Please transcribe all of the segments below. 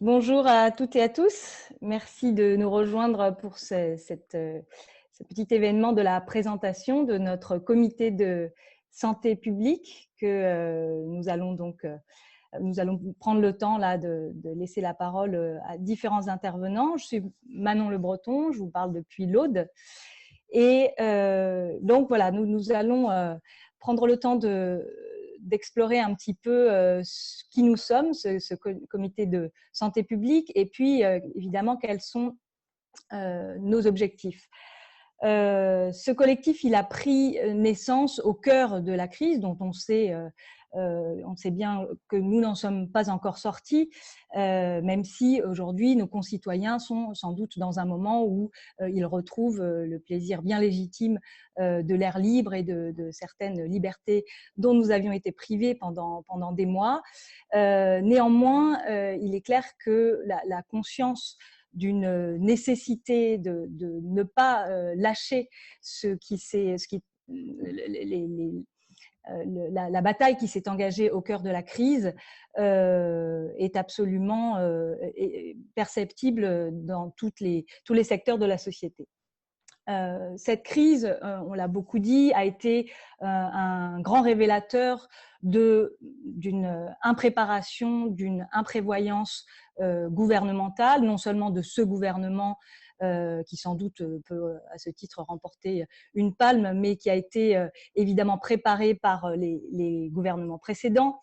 Bonjour à toutes et à tous. Merci de nous rejoindre pour ce petit événement de la présentation de notre comité de santé publique que nous allons prendre le temps là de laisser la parole à différents intervenants. Je suis Manon Le Breton, je vous parle depuis l'Aude. Et donc voilà, nous allons prendre le temps d'explorer un petit peu qui nous sommes, ce comité de santé publique, et puis évidemment quels sont nos objectifs. Ce collectif, il a pris naissance au cœur de la crise, dont on sait bien que nous n'en sommes pas encore sortis, même si aujourd'hui nos concitoyens sont sans doute dans un moment où ils retrouvent le plaisir bien légitime de l'air libre et de certaines libertés dont nous avions été privés pendant des mois. Néanmoins, il est clair que la conscience d'une nécessité de ne pas lâcher la bataille qui s'est engagée au cœur de la crise est absolument perceptible dans tous les secteurs de la société. Cette crise, on l'a beaucoup dit, a été un grand révélateur d'une impréparation, d'une imprévoyance gouvernementale, non seulement de ce gouvernement qui sans doute peut à ce titre remporter une palme, mais qui a été évidemment préparé par les gouvernements précédents.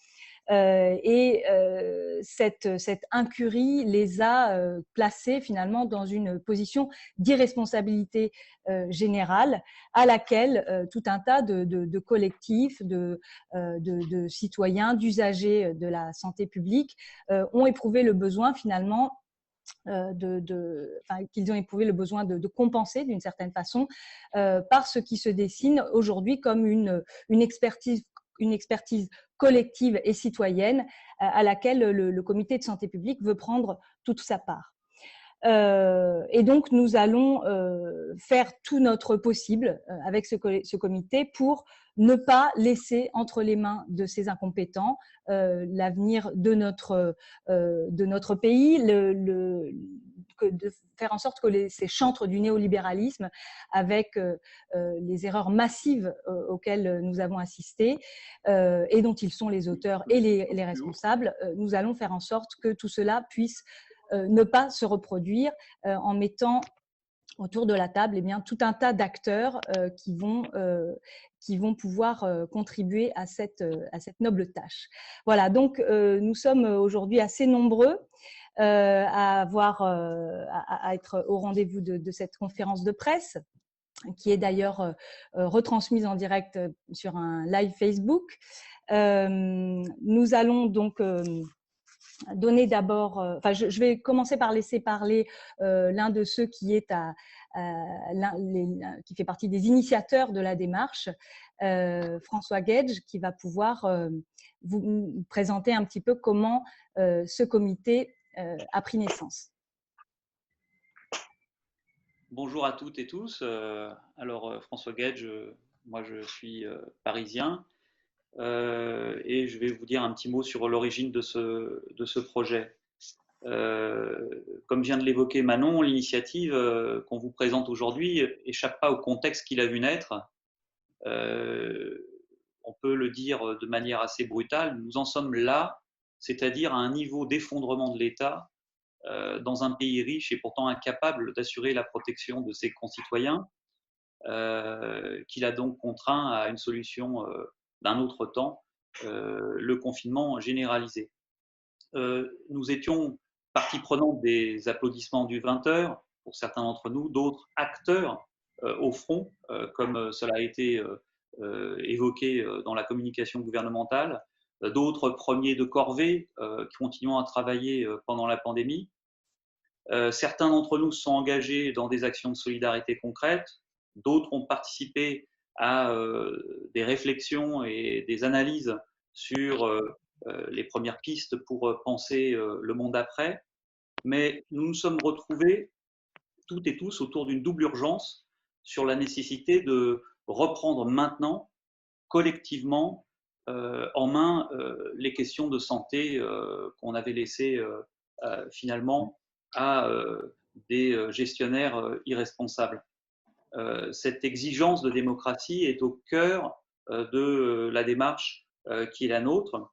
Cette incurie les a placés finalement dans une position d'irresponsabilité générale à laquelle tout un tas de collectifs, de citoyens, d'usagers de la santé publique ont éprouvé le besoin finalement qu'ils ont éprouvé le besoin de compenser d'une certaine façon par ce qui se dessine aujourd'hui comme une expertise collective et citoyenne à laquelle le comité de santé publique veut prendre toute sa part. Et donc, nous allons faire tout notre possible avec ce comité pour ne pas laisser entre les mains de ces incompétents l'avenir de notre pays, de faire en sorte que ces chantres du néolibéralisme, avec les erreurs massives auxquelles nous avons assisté et dont ils sont les auteurs et les responsables, nous allons faire en sorte que tout cela puisse ne pas se reproduire en mettant autour de la table tout un tas d'acteurs qui vont pouvoir contribuer à cette noble tâche. Voilà, donc nous sommes aujourd'hui assez nombreux à être au rendez-vous de cette conférence de presse, qui est d'ailleurs retransmise en direct sur un live Facebook. Nous allons donc donner d'abord, je vais commencer par laisser parler l'un de ceux qui qui fait partie des initiateurs de la démarche, François Guedj, qui va pouvoir vous présenter un petit peu comment ce comité a pris naissance. Bonjour à toutes et tous. François Guedj, moi je suis parisien et je vais vous dire un petit mot sur l'origine de ce projet. Comme vient de l'évoquer Manon, l'initiative qu'on vous présente aujourd'hui échappe pas au contexte qu'il a vu naître. On peut le dire de manière assez brutale, nous en sommes là, c'est-à-dire à un niveau d'effondrement de l'État dans un pays riche et pourtant incapable d'assurer la protection de ses concitoyens, qu'il a donc contraint à une solution d'un autre temps, le confinement généralisé. Nous étions partie prenante des applaudissements du 20h, pour certains d'entre nous, d'autres acteurs au front, comme cela a été évoqué dans la communication gouvernementale, d'autres premiers de corvée qui continuent à travailler pendant la pandémie. Certains d'entre nous se sont engagés dans des actions de solidarité concrètes, d'autres ont participé à des réflexions et des analyses sur les premières pistes pour penser le monde après. Mais nous nous sommes retrouvés toutes et tous autour d'une double urgence sur la nécessité de reprendre maintenant, collectivement, en main les questions de santé qu'on avait laissées finalement à des gestionnaires irresponsables. Cette exigence de démocratie est au cœur de la démarche qui est la nôtre.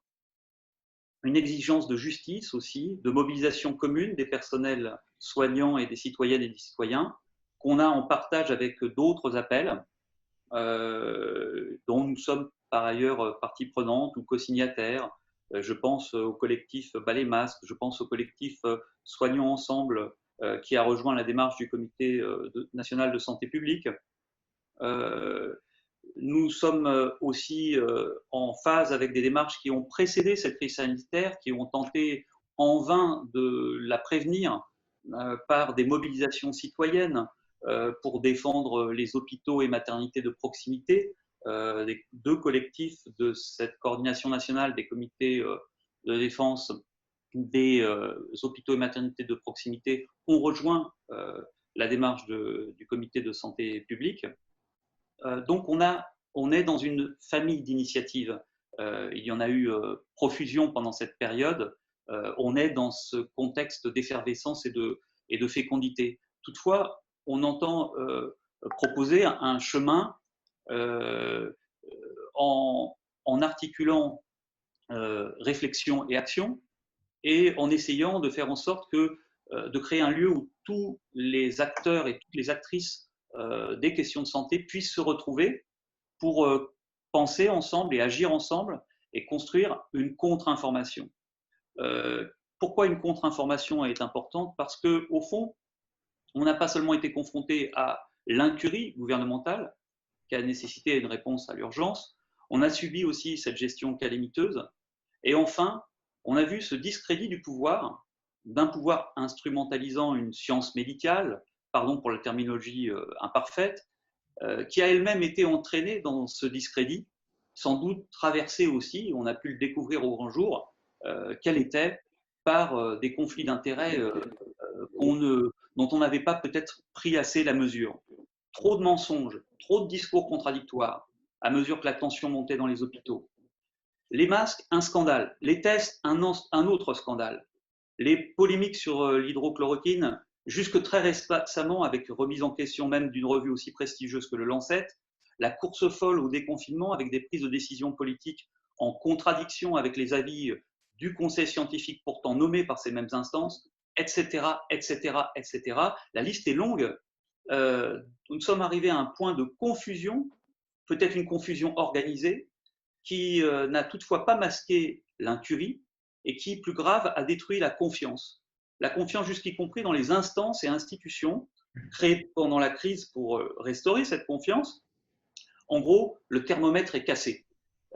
Une exigence de justice aussi, de mobilisation commune des personnels soignants et des citoyennes et des citoyens, qu'on a en partage avec d'autres appels, dont nous sommes par ailleurs partie prenante ou co-signataires. Je pense au collectif Bas les masques, je pense au collectif Soignons ensemble, qui a rejoint la démarche du Comité national de santé publique. Nous sommes aussi en phase avec des démarches qui ont précédé cette crise sanitaire, qui ont tenté en vain de la prévenir par des mobilisations citoyennes pour défendre les hôpitaux et maternités de proximité. Les deux collectifs de cette coordination nationale des comités de défense des hôpitaux et maternités de proximité ont rejoint la démarche du comité de santé publique. Donc on est dans une famille d'initiatives. Il y en a eu profusion pendant cette période. On est dans ce contexte d'effervescence et de fécondité. Toutefois, on entend proposer un chemin euh, en articulant réflexion et action et en essayant de faire en sorte de créer un lieu où tous les acteurs et toutes les actrices des questions de santé puissent se retrouver pour penser ensemble et agir ensemble et construire une contre-information. Pourquoi une contre-information est importante? Parce qu'au fond, on n'a pas seulement été confronté à l'incurie gouvernementale qui a nécessité une réponse à l'urgence, on a subi aussi cette gestion calamiteuse. Et enfin, on a vu ce discrédit du pouvoir, d'un pouvoir instrumentalisant une science médicale, pardon pour la terminologie imparfaite, qui a elle-même été entraînée dans ce discrédit, sans doute traversée aussi, on a pu le découvrir au grand jour, qu'elle était par des conflits d'intérêts dont on n'avait pas peut-être pris assez la mesure. Trop de mensonges, trop de discours contradictoires, à mesure que la tension montait dans les hôpitaux. Les masques, un scandale. Les tests, un autre scandale. Les polémiques sur l'hydrochloroquine, jusque très récemment, avec remise en question même d'une revue aussi prestigieuse que le Lancet, la course folle au déconfinement avec des prises de décision politiques en contradiction avec les avis du conseil scientifique pourtant nommé par ces mêmes instances, etc., etc., etc. La liste est longue. Nous sommes arrivés à un point de confusion, peut-être une confusion organisée, qui n'a toutefois pas masqué l'incurie et qui, plus grave, a détruit la confiance. La confiance jusqu'y compris dans les instances et institutions créées pendant la crise pour restaurer cette confiance. En gros, le thermomètre est cassé.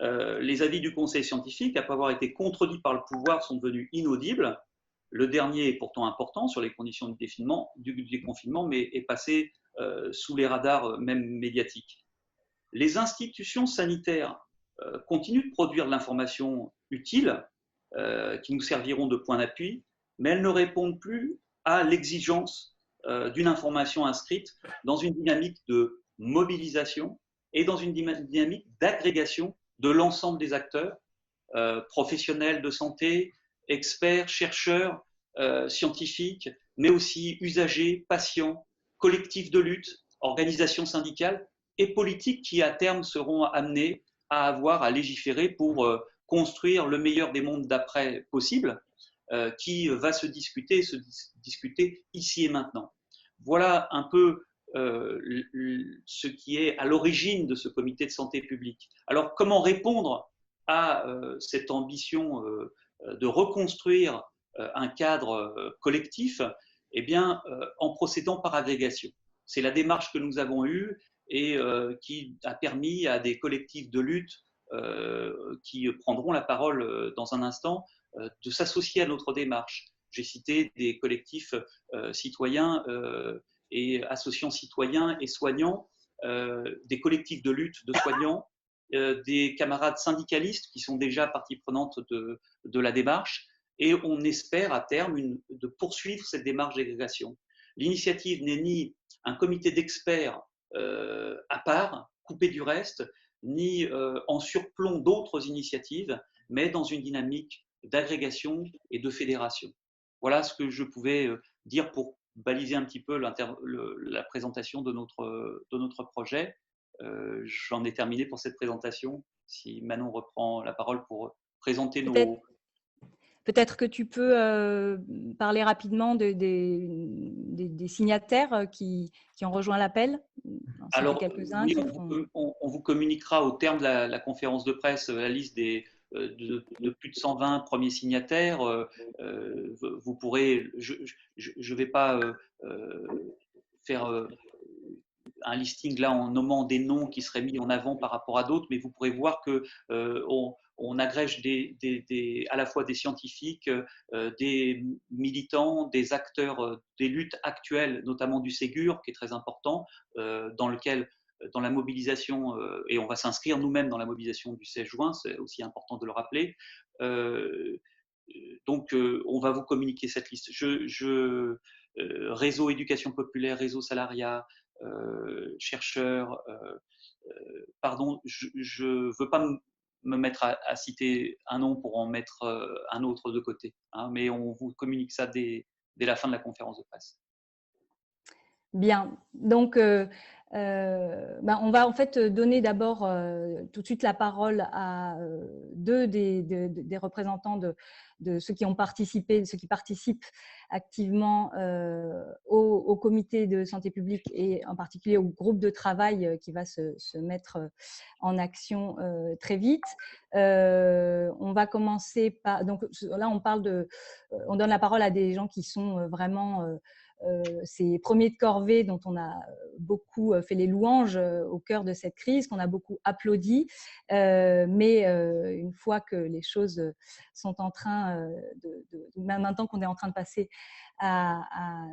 Les avis du conseil scientifique, après avoir été contredits par le pouvoir, sont devenus inaudibles. Le dernier est pourtant important sur les conditions du déconfinement, mais est passé sous les radars même médiatiques. Les institutions sanitaires continuent de produire de l'information utile qui nous serviront de point d'appui, mais elles ne répondent plus à l'exigence d'une information inscrite dans une dynamique de mobilisation et dans une dynamique d'agrégation de l'ensemble des acteurs, professionnels de santé, experts, chercheurs, scientifiques, mais aussi usagers, patients, collectifs de lutte, organisations syndicales et politiques qui, à terme, seront amenés à avoir à légiférer pour construire le meilleur des mondes d'après possible, qui va se discuter ici et maintenant. Voilà un peu ce qui est à l'origine de ce comité de santé publique. Alors, comment répondre à cette ambition de reconstruire un cadre collectif? Eh bien, en procédant par agrégation. C'est la démarche que nous avons eue et qui a permis à des collectifs de lutte qui prendront la parole dans un instant de s'associer à notre démarche. J'ai cité des collectifs citoyens et associants citoyens et soignants, des collectifs de lutte de soignants, des camarades syndicalistes qui sont déjà partie prenante de la démarche, et on espère à terme de poursuivre cette démarche d'agrégation. L'initiative n'est ni un comité d'experts à part, coupé du reste, ni en surplomb d'autres initiatives, mais dans une dynamique d'agrégation et de fédération. Voilà ce que je pouvais dire pour baliser un petit peu la présentation de notre projet. J'en ai terminé pour cette présentation. Si Manon reprend la parole pour présenter Peut-être nos… peut-être que tu peux parler rapidement des signataires qui ont rejoint l'appel, en citer Alors, quelques-uns oui, qui font… on vous communiquera au terme de la conférence de presse la liste de plus de 120 premiers signataires. Vous pourrez, je vais pas faire un listing là en nommant des noms qui seraient mis en avant par rapport à d'autres, mais vous pourrez voir que on agrège à la fois des scientifiques, des militants, des acteurs des luttes actuelles, notamment du Ségur, qui est très important, dans lequel dans la mobilisation, et on va s'inscrire nous-mêmes dans la mobilisation du 16 juin, c'est aussi important de le rappeler. Euh, donc, on va vous communiquer cette liste. Réseau éducation populaire, réseau salariat, chercheurs, pardon, je ne veux pas me mettre à citer un nom pour en mettre un autre de côté, hein, mais on vous communique ça dès la fin de la conférence de presse. Bien, donc on va en fait donner d'abord tout de suite la parole à deux des représentants de ceux qui ont participé, ceux qui participent activement au comité de santé publique et en particulier au groupe de travail qui va se mettre en action très vite. On va commencer par, donc là on parle on donne la parole à des gens qui sont vraiment ces premiers de corvée dont on a beaucoup fait les louanges au cœur de cette crise, qu'on a beaucoup applaudi. Mais une fois que les choses sont en train maintenant qu'on est en train de passer à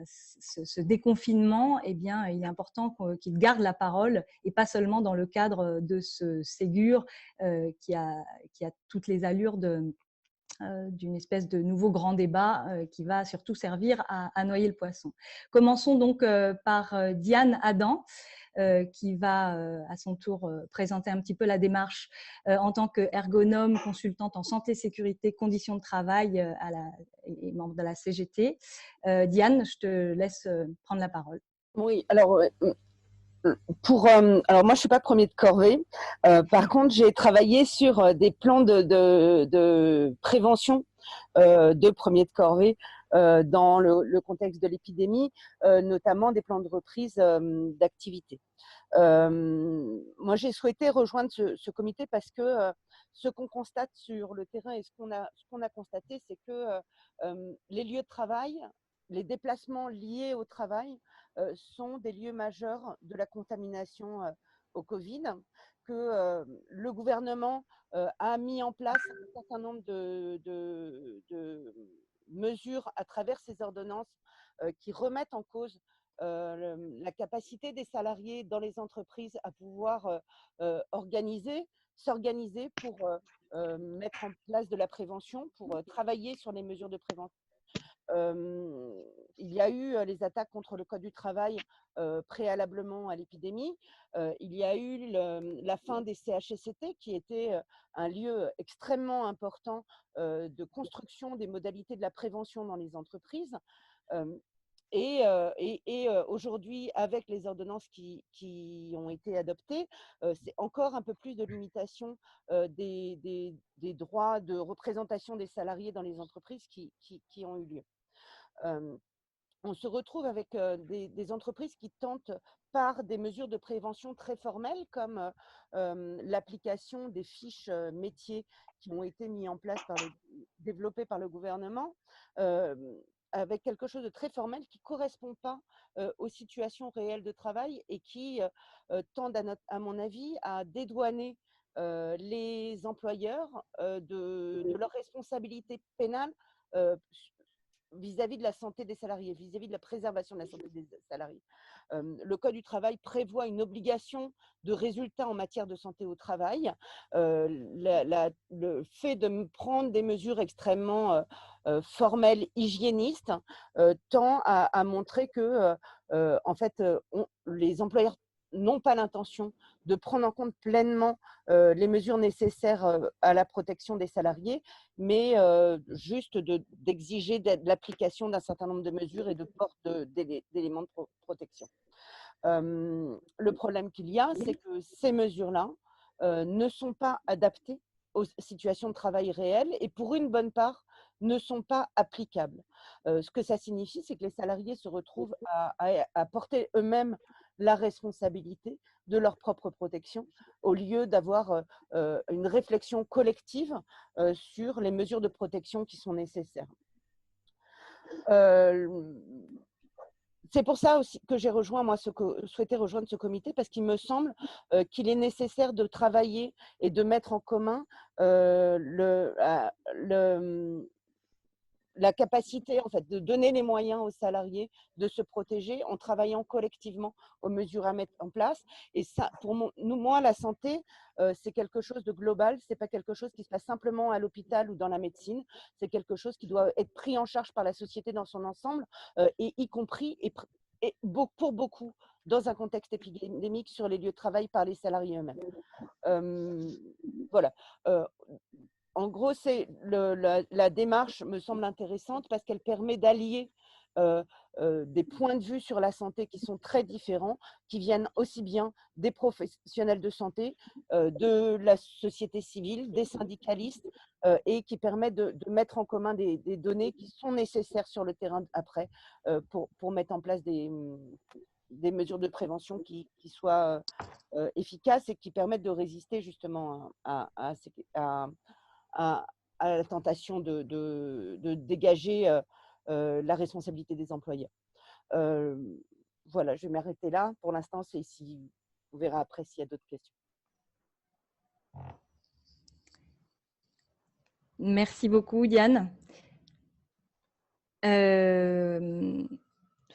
ce déconfinement, eh bien, il est important qu'ils gardent la parole et pas seulement dans le cadre de ce Ségur qui a toutes les allures d'une espèce de nouveau grand débat qui va surtout servir à noyer le poisson. Commençons donc par Diane Adam, qui va à son tour présenter un petit peu la démarche en tant qu'ergonome, consultante en santé, sécurité, conditions de travail et membre de la CGT. Diane, je te laisse prendre la parole. Oui, alors alors moi je suis pas premier de corvée. Par contre, j'ai travaillé sur des plans de prévention de premier de corvée dans le contexte de l'épidémie, notamment des plans de reprise d'activité. Moi, j'ai souhaité rejoindre ce comité parce que ce qu'on constate sur le terrain et ce qu'on a constaté, c'est que les lieux de travail, les déplacements liés au travail sont des lieux majeurs de la contamination au Covid, que le gouvernement a mis en place un certain nombre de mesures à travers ces ordonnances qui remettent en cause la capacité des salariés dans les entreprises à pouvoir s'organiser pour mettre en place de la prévention, pour travailler sur les mesures de prévention. Il y a eu les attaques contre le Code du travail préalablement à l'épidémie. Il y a eu la fin des CHSCT, qui était un lieu extrêmement important de construction des modalités de la prévention dans les entreprises. Aujourd'hui, avec les ordonnances qui ont été adoptées, c'est encore un peu plus de limitation des droits de représentation des salariés dans les entreprises qui ont eu lieu. On se retrouve avec des entreprises qui tentent par des mesures de prévention très formelles, comme l'application des fiches métiers qui ont été mis en place, développées par le gouvernement, avec quelque chose de très formel qui ne correspond pas aux situations réelles de travail et qui tendent, à mon avis, à dédouaner les employeurs de leur responsabilité pénale vis-à-vis de la santé des salariés, vis-à-vis de la préservation de la santé des salariés. Le Code du travail prévoit une obligation de résultat en matière de santé au travail. Le fait de prendre des mesures extrêmement formelles, hygiénistes, tend à montrer que en fait, les employeurs n'ont pas l'intention de prendre en compte pleinement les mesures nécessaires à la protection des salariés, mais juste d'exiger l'application d'un certain nombre de mesures et de port d'éléments de protection. Le problème qu'il y a, c'est que ces mesures-là ne sont pas adaptées aux situations de travail réelles et pour une bonne part ne sont pas applicables. Ce que ça signifie, c'est que les salariés se retrouvent à porter eux-mêmes la responsabilité de leur propre protection au lieu d'avoir une réflexion collective sur les mesures de protection qui sont nécessaires. C'est pour ça aussi que j'ai rejoint, moi, souhaité rejoindre ce comité, parce qu'il me semble qu'il est nécessaire de travailler et de mettre en commun la capacité, en fait, de donner les moyens aux salariés de se protéger en travaillant collectivement aux mesures à mettre en place. Et ça, pour moi, la santé, c'est quelque chose de global. C'est pas quelque chose qui se passe simplement à l'hôpital ou dans la médecine. C'est quelque chose qui doit être pris en charge par la société dans son ensemble, et y compris, et pour beaucoup, dans un contexte épidémique, sur les lieux de travail par les salariés eux-mêmes. Voilà. En gros, la démarche me semble intéressante parce qu'elle permet d'allier des points de vue sur la santé qui sont très différents, qui viennent aussi bien des professionnels de santé, de la société civile, des syndicalistes, et qui permet de mettre en commun des données qui sont nécessaires sur le terrain après pour mettre en place des mesures de prévention qui soient efficaces et qui permettent de résister justement à la tentation de dégager la responsabilité des employeurs. Voilà, je vais m'arrêter là. Pour l'instant, c'est ici. On verra après s'il y a d'autres questions. Merci beaucoup, Diane.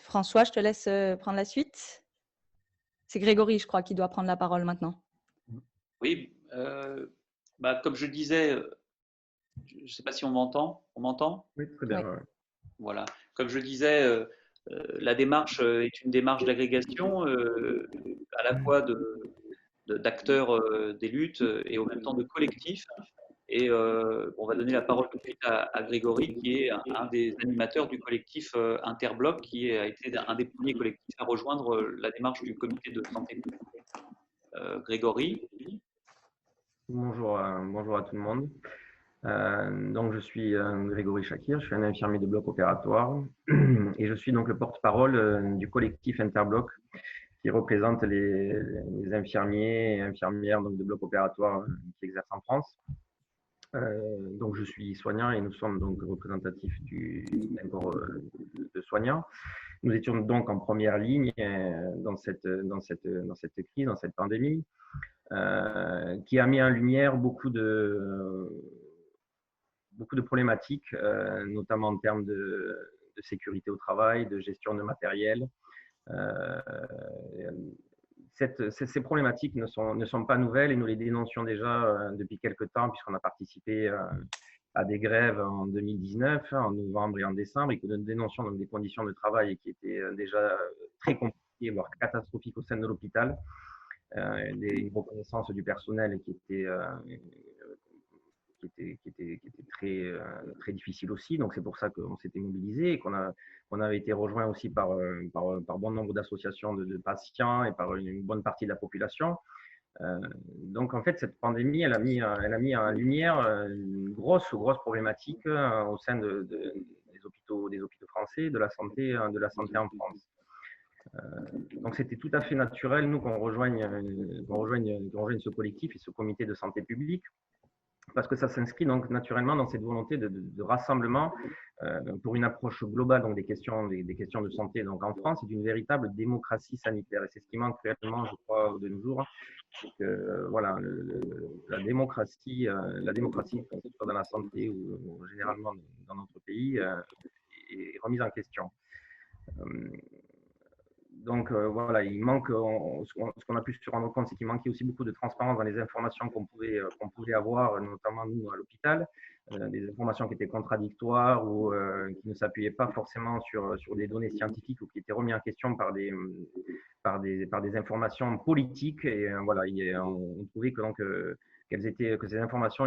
François, je te laisse prendre la suite. C'est Grégory, je crois, qui doit prendre la parole maintenant. Oui, comme je disais, je ne sais pas si on m'entend. On m'entend ? Oui, très bien. Oui. Ouais. Voilà. Comme je disais, la démarche est une démarche d'agrégation à la fois d'acteurs des luttes et en même temps de collectifs. Et on va donner la parole tout de suite à Grégory, qui est un des animateurs du collectif Interbloc, qui a été un des premiers collectifs à rejoindre la démarche du comité de santé publique. Grégory. Bonjour à tout le monde. Donc, je suis Grégory Chakir, je suis un infirmier de bloc opératoire et je suis donc le porte-parole du collectif Interbloc qui représente les infirmiers et infirmières donc, de bloc opératoire qui exercent en France. Donc, je suis soignant et nous sommes donc représentatifs d'un corps de soignants. Nous étions donc en première ligne dans cette crise, dans cette pandémie, qui a mis en lumière beaucoup de problématiques, notamment en termes de sécurité au travail, de gestion de matériel. Ces problématiques ne sont pas nouvelles et nous les dénoncions déjà depuis quelques temps puisqu'on a participé à des grèves en 2019, en novembre et en décembre, et que nous dénoncions donc des conditions de travail qui étaient déjà très compliquées, voire catastrophiques au sein de l'hôpital, une reconnaissance du personnel qui était très difficile aussi. Donc c'est pour ça qu'on s'était mobilisé et qu'on avait été rejoint aussi par bon nombre d'associations de patients et par une bonne partie de la population. Donc en fait cette pandémie elle a mis en lumière une grosse problématique au sein des hôpitaux français, de la santé en France. Donc c'était tout à fait naturel nous qu'on rejoigne ce collectif et ce comité de santé publique, parce que ça s'inscrit donc naturellement dans cette volonté de rassemblement pour une approche globale donc des questions de santé donc en France et d'une véritable démocratie sanitaire. Et c'est ce qui manque réellement, je crois, de nos jours. C'est que voilà, la démocratie, que ce soit dans la santé ou généralement dans notre pays, est remise en question. Donc voilà, il manque, ce qu'on a pu se rendre compte, c'est qu'il manquait aussi beaucoup de transparence dans les informations qu'on pouvait avoir, notamment nous à l'hôpital, des informations qui étaient contradictoires ou qui ne s'appuyaient pas forcément sur des données scientifiques ou qui étaient remises en question par par des informations politiques. Et voilà, on trouvait que, donc, que ces informations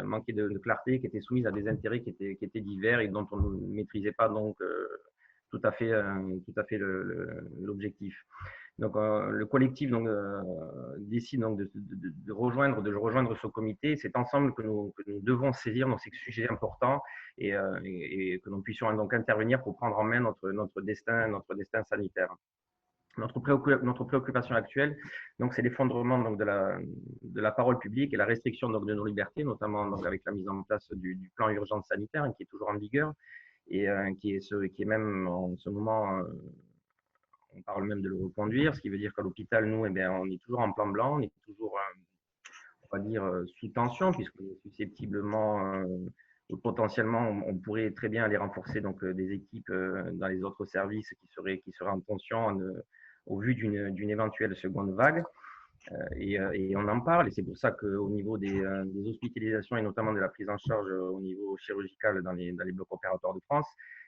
manquaient de clarté, qui étaient soumises à des intérêts qui étaient divers et dont on ne maîtrisait pas donc, tout à fait l'objectif. Donc, le collectif donc, décide donc, de rejoindre ce comité. C'est ensemble que nous devons saisir ces sujets importants et que nous puissions donc intervenir pour prendre en main notre destin sanitaire. Notre préoccupation actuelle, donc, c'est l'effondrement donc, de la parole publique et la restriction donc, de nos libertés, notamment donc, avec la mise en place du plan urgence sanitaire qui est toujours en vigueur et qui est même en ce moment, on parle même de le reconduire, ce qui veut dire qu'à l'hôpital, nous, eh bien, on est toujours en plan blanc, on est toujours, on va dire, sous tension, puisque susceptiblement ou potentiellement, on pourrait très bien aller renforcer donc, des équipes dans les autres services qui seraient en tension au vu d'une éventuelle seconde vague. Et on en parle, et c'est pour ça qu'au niveau des hospitalisations et notamment de la prise en charge au niveau chirurgical dans les blocs opératoires de France,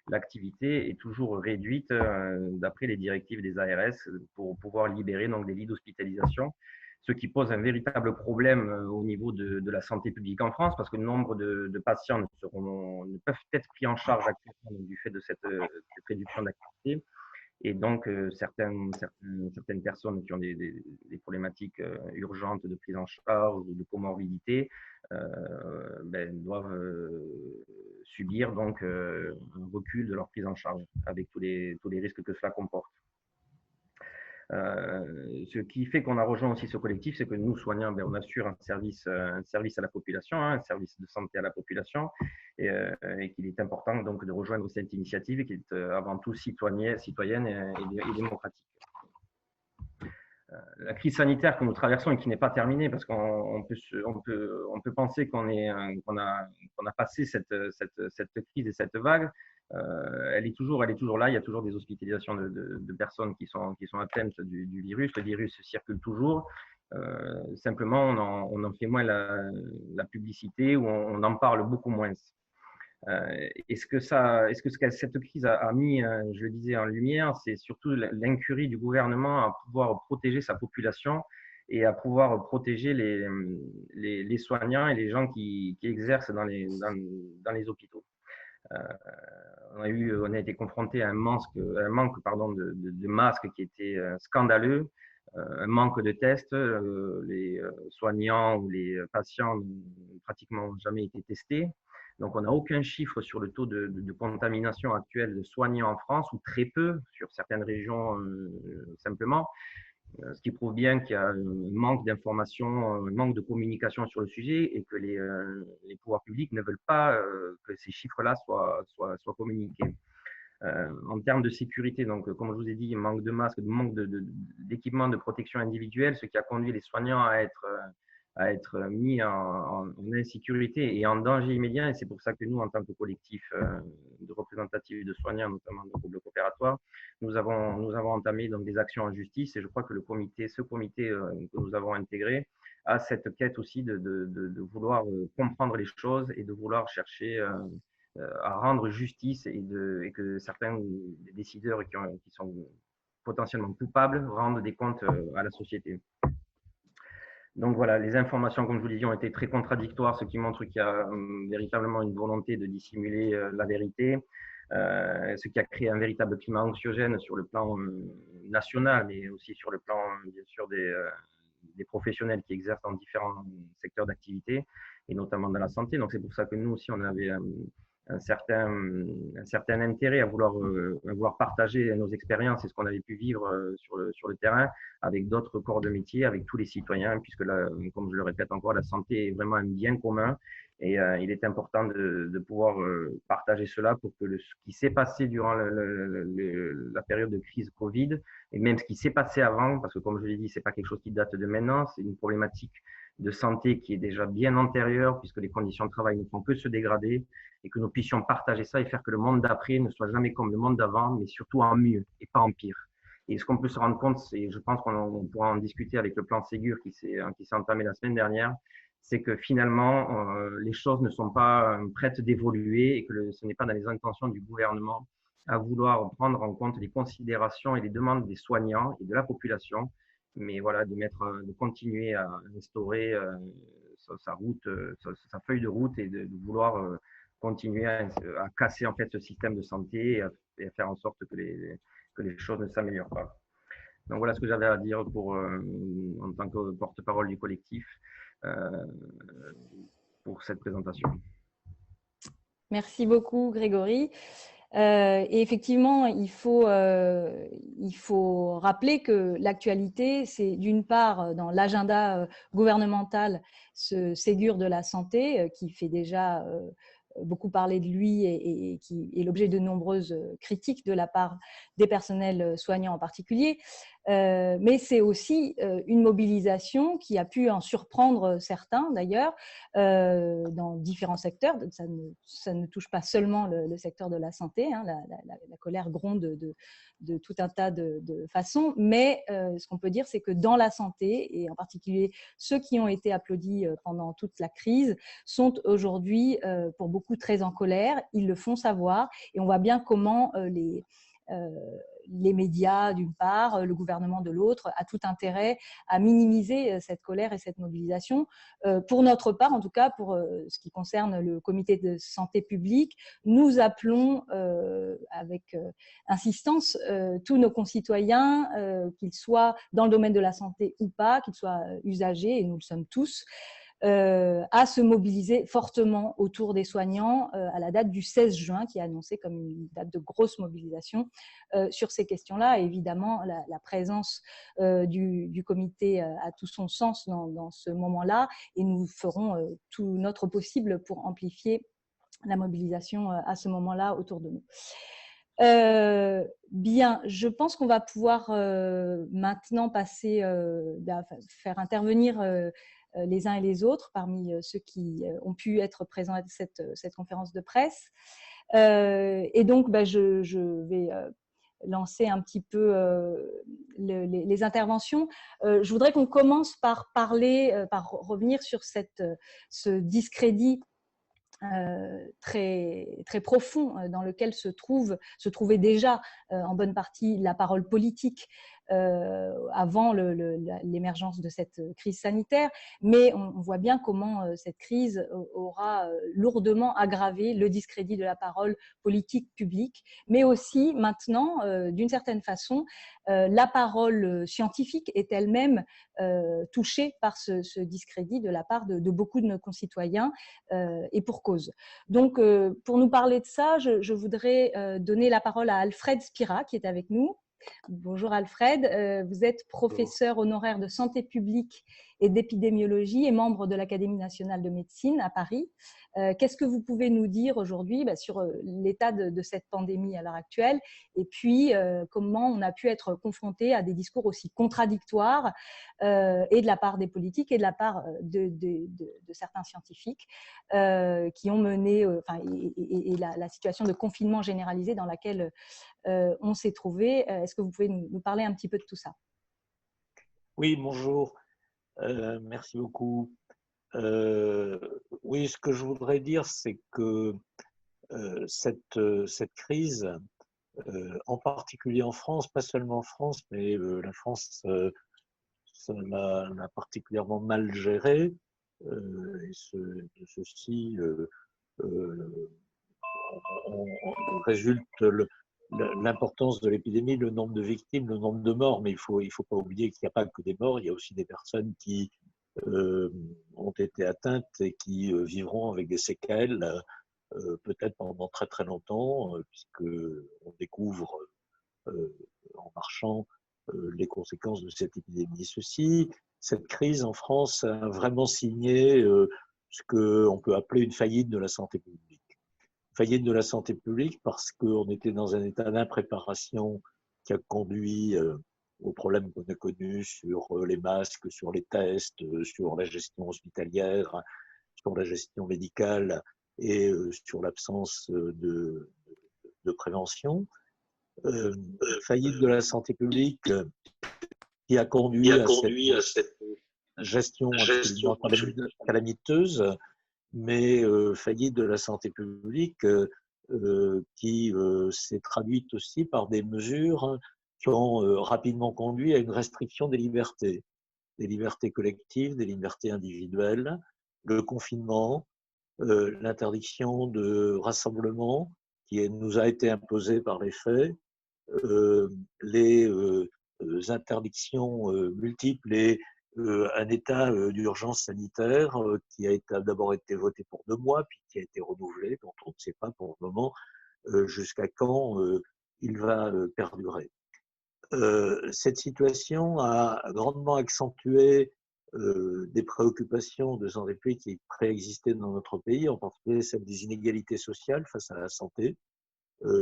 l'activité est toujours réduite d'après les directives des ARS pour pouvoir libérer donc, des lits d'hospitalisation, ce qui pose un véritable problème au niveau de la santé publique en France, parce que le nombre de patients ne peuvent être pris en charge actuellement du fait de cette réduction d'activité. Et donc, certaines personnes qui ont des problématiques urgentes de prise en charge ou de comorbidité doivent subir donc, un recul de leur prise en charge avec tous les risques que cela comporte. Ce qui fait qu'on a rejoint aussi ce collectif, c'est que nous, soignants, on assure un service à la population, un service de santé à la population, et qu'il est important donc de rejoindre cette initiative qui est avant tout citoyenne et démocratique. La crise sanitaire que nous traversons et qui n'est pas terminée, parce qu'on peut penser qu'on a passé cette crise et cette vague. Elle est toujours là. Il y a toujours des hospitalisations de personnes qui sont atteintes du virus. Le virus circule toujours. Simplement, on en fait moins la publicité, ou on en parle beaucoup moins. Est-ce que cette crise a mis, je le disais, en lumière, c'est surtout l'incurie du gouvernement à pouvoir protéger sa population et à pouvoir protéger les soignants et les gens qui exercent dans les hôpitaux. On a été confronté à un manque de masques qui était scandaleux, un manque de tests. Les soignants ou les patients n'ont pratiquement jamais été testés. Donc, on n'a aucun chiffre sur le taux de contamination actuel de soignants en France, ou très peu sur certaines régions simplement. Ce qui prouve bien qu'il y a un manque d'information, un manque de communication sur le sujet, et que les pouvoirs publics ne veulent pas que ces chiffres-là soient communiqués. En termes de sécurité, donc, comme je vous ai dit, manque de masques, manque d'équipements de protection individuelle, ce qui a conduit les soignants à être mis en insécurité et en danger immédiat. Et c'est pour ça que nous, en tant que collectif de représentatifs de soignants, notamment au bloc opératoire, nous avons entamé donc des actions en justice. Et je crois que ce comité que nous avons intégré a cette quête aussi de vouloir comprendre les choses et de vouloir chercher à rendre justice, et que certains des décideurs qui sont potentiellement coupables rendent des comptes à la société. Donc voilà, les informations, comme je vous l'ai dit, ont été très contradictoires, ce qui montre qu'il y a véritablement une volonté de dissimuler la vérité, ce qui a créé un véritable climat anxiogène sur le plan national, mais aussi sur le plan, bien sûr, des professionnels qui exercent dans différents secteurs d'activité, et notamment dans la santé. Donc c'est pour ça que nous aussi, on avait un certain intérêt à vouloir partager nos expériences et ce qu'on avait pu vivre sur le terrain avec d'autres corps de métier, avec tous les citoyens, puisque là, comme je le répète encore, la santé est vraiment un bien commun, et il est important de pouvoir partager cela pour que ce qui s'est passé durant la période de crise Covid, et même ce qui s'est passé avant, parce que comme je l'ai dit, c'est pas quelque chose qui date de maintenant, c'est une problématique de santé qui est déjà bien antérieure, puisque les conditions de travail ne font que se dégrader, et que nous puissions partager ça et faire que le monde d'après ne soit jamais comme le monde d'avant, mais surtout en mieux et pas en pire. Et ce qu'on peut se rendre compte, c'est, je pense qu'on pourra en discuter avec le plan Ségur qui s'est entamé la semaine dernière, c'est que finalement, les choses ne sont pas prêtes d'évoluer, et que ce n'est pas dans les intentions du gouvernement à vouloir prendre en compte les considérations et les demandes des soignants et de la population, mais voilà, de continuer à instaurer sa route, sa feuille de route et de vouloir continuer à casser en fait ce système de santé et à faire en sorte que les choses ne s'améliorent pas. Donc voilà ce que j'avais à dire en tant que porte-parole du collectif pour cette présentation. Merci beaucoup, Grégory. Et effectivement, il faut rappeler que l'actualité, c'est d'une part dans l'agenda gouvernemental ce Ségur de la santé qui fait déjà beaucoup parler de lui et qui est l'objet de nombreuses critiques de la part des personnels soignants en particulier. Mais c'est aussi une mobilisation qui a pu en surprendre certains d'ailleurs dans différents secteurs. Ça ne touche pas seulement le secteur de la santé, hein, la colère gronde de tout un tas de façons, mais ce qu'on peut dire, c'est que dans la santé, et en particulier ceux qui ont été applaudis pendant toute la crise, sont aujourd'hui pour beaucoup très en colère. Ils le font savoir et on voit bien comment les médias d'une part, le gouvernement de l'autre, a tout intérêt à minimiser cette colère et cette mobilisation. Pour notre part, en tout cas, pour ce qui concerne le comité de santé publique, nous appelons avec insistance tous nos concitoyens, qu'ils soient dans le domaine de la santé ou pas, qu'ils soient usagers, et nous le sommes tous, à se mobiliser fortement autour des soignants à la date du 16 juin, qui est annoncée comme une date de grosse mobilisation sur ces questions-là. Et évidemment, la présence du comité a tout son sens dans ce moment-là, et nous ferons tout notre possible pour amplifier la mobilisation à ce moment-là autour de nous. Bien, je pense qu'on va pouvoir maintenant passer, faire intervenir les uns et les autres parmi ceux qui ont pu être présents à cette conférence de presse. Et donc, je vais lancer un petit peu les interventions. Je voudrais qu'on commence par revenir sur ce discrédit très, très profond dans lequel se trouvait déjà en bonne partie la parole politique avant l'émergence de cette crise sanitaire, mais on voit bien comment cette crise aura lourdement aggravé le discrédit de la parole politique publique, mais aussi maintenant, d'une certaine façon, la parole scientifique est elle-même touchée par ce discrédit de la part de beaucoup de nos concitoyens, et pour cause. Donc, pour nous parler de ça, je voudrais donner la parole à Alfred Spira, qui est avec nous. Bonjour Alfred, vous êtes professeur honoraire de santé publique et d'épidémiologie et membre de l'Académie nationale de médecine à Paris. Qu'est-ce que vous pouvez nous dire aujourd'hui sur l'état de cette pandémie à l'heure actuelle, et puis comment on a pu être confronté à des discours aussi contradictoires et de la part des politiques et de la part de certains scientifiques qui ont mené, et la situation de confinement généralisé dans laquelle on s'est trouvé. Est-ce que vous pouvez nous parler un petit peu de tout ça? Oui, bonjour. Merci beaucoup. Oui, ce que je voudrais dire, c'est que cette crise, en particulier en France, pas seulement en France, mais la France l'a particulièrement mal gérée, et ceci résulte l'importance de l'épidémie, le nombre de victimes, le nombre de morts, mais il faut pas oublier qu'il n'y a pas que des morts, il y a aussi des personnes qui ont été atteintes et qui vivront avec des séquelles, peut-être pendant très très longtemps, puisque on découvre en marchant les conséquences de cette épidémie. Cette crise en France a vraiment signé ce qu'on peut appeler une faillite de la santé publique. Faillite de la santé publique parce qu'on était dans un état d'impréparation qui a conduit aux problèmes qu'on a connus sur les masques, sur les tests, sur la gestion hospitalière, sur la gestion médicale et sur l'absence de prévention. Faillite de la santé publique qui a conduit à cette gestion absolument calamiteuse, mais faillite de la santé publique qui s'est traduite aussi par des mesures qui ont rapidement conduit à une restriction des libertés collectives, des libertés individuelles, le confinement, l'interdiction de rassemblement qui nous a été imposée par les faits, les interdictions multiples et un état d'urgence sanitaire qui a d'abord été voté pour 2 mois, puis qui a été renouvelé, dont on ne sait pas pour le moment jusqu'à quand il va perdurer. Cette situation a grandement accentué des préoccupations de santé publique qui préexistaient dans notre pays, en particulier celle des inégalités sociales face à la santé,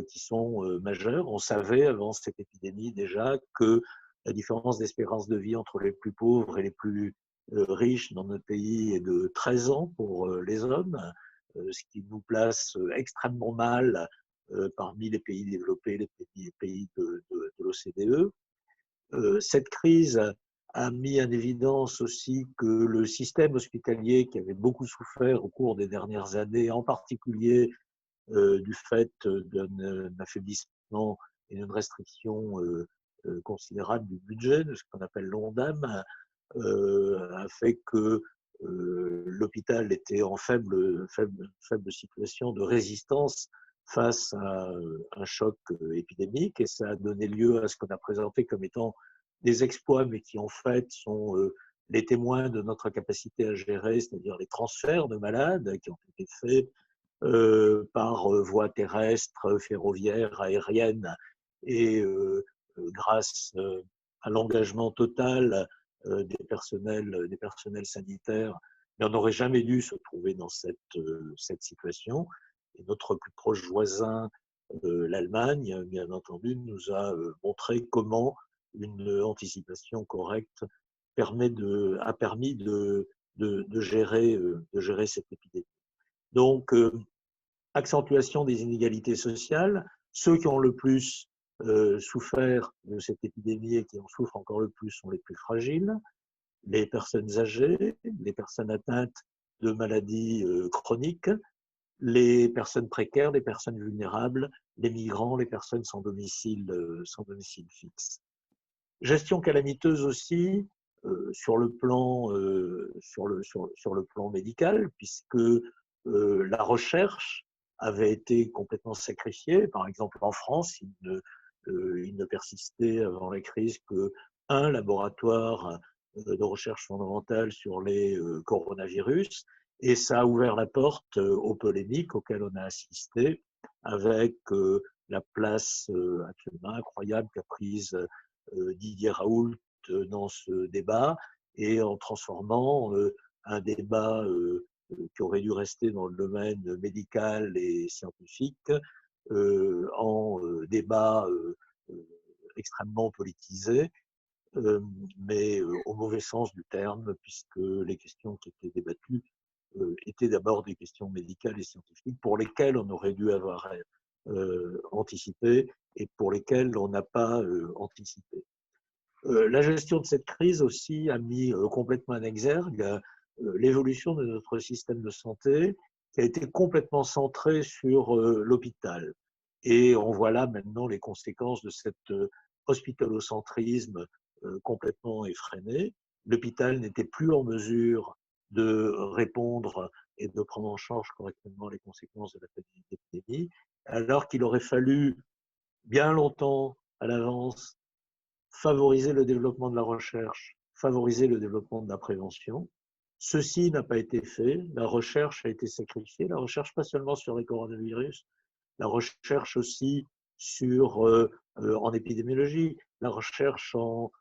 qui sont majeures. On savait avant cette épidémie déjà que la différence d'espérance de vie entre les plus pauvres et les plus riches dans notre pays est de 13 ans pour les hommes, ce qui nous place extrêmement mal parmi les pays développés, les pays de l'OCDE. Cette crise a mis en évidence aussi que le système hospitalier, qui avait beaucoup souffert au cours des dernières années, en particulier du fait d'un affaiblissement et d'une restriction considérable du budget, de ce qu'on appelle l'ONDAM, a fait que l'hôpital était en faible situation de résistance face à un choc épidémique, et ça a donné lieu à ce qu'on a présenté comme étant des exploits, mais qui en fait sont les témoins de notre capacité à gérer, c'est-à-dire les transferts de malades qui ont été faits par voie terrestre, ferroviaire, aérienne, et grâce à l'engagement total des personnels sanitaires, mais on n'aurait jamais dû se trouver dans cette situation. Et notre plus proche voisin, l'Allemagne, bien entendu, nous a montré comment une anticipation correcte a permis de gérer cette épidémie. Donc, accentuation des inégalités sociales. Ceux qui ont le plus souffert de cette épidémie et qui en souffrent encore le plus sont les plus fragiles, les personnes âgées, les personnes atteintes de maladies chroniques, les personnes précaires, les personnes vulnérables, les migrants, les personnes sans domicile fixe. Gestion calamiteuse aussi sur le plan médical, puisque la recherche avait été complètement sacrifiée. Par exemple, en France, il ne persistait avant la crise qu'un laboratoire de recherche fondamentale sur les coronavirus, et ça a ouvert la porte aux polémiques auxquelles on a assisté, avec la place absolument incroyable qu'a prise Didier Raoult dans ce débat, et en transformant un débat qui aurait dû rester dans le domaine médical et scientifique en débat extrêmement politisé, mais au mauvais sens du terme, puisque les questions qui étaient débattues étaient d'abord des questions médicales et scientifiques pour lesquelles on aurait dû avoir anticipé et pour lesquelles on n'a pas anticipé. La gestion de cette crise aussi a mis complètement en exergue l'évolution de notre système de santé, qui a été complètement centré sur l'hôpital. Et on voit là maintenant les conséquences de cet hospitalocentrisme complètement effréné. L'hôpital n'était plus en mesure de répondre et de prendre en charge correctement les conséquences de l'épidémie, alors qu'il aurait fallu bien longtemps à l'avance favoriser le développement de la recherche, favoriser le développement de la prévention. Ceci n'a pas été fait. La recherche a été sacrifiée. La recherche pas seulement sur les coronavirus, la recherche aussi en épidémiologie, la recherche en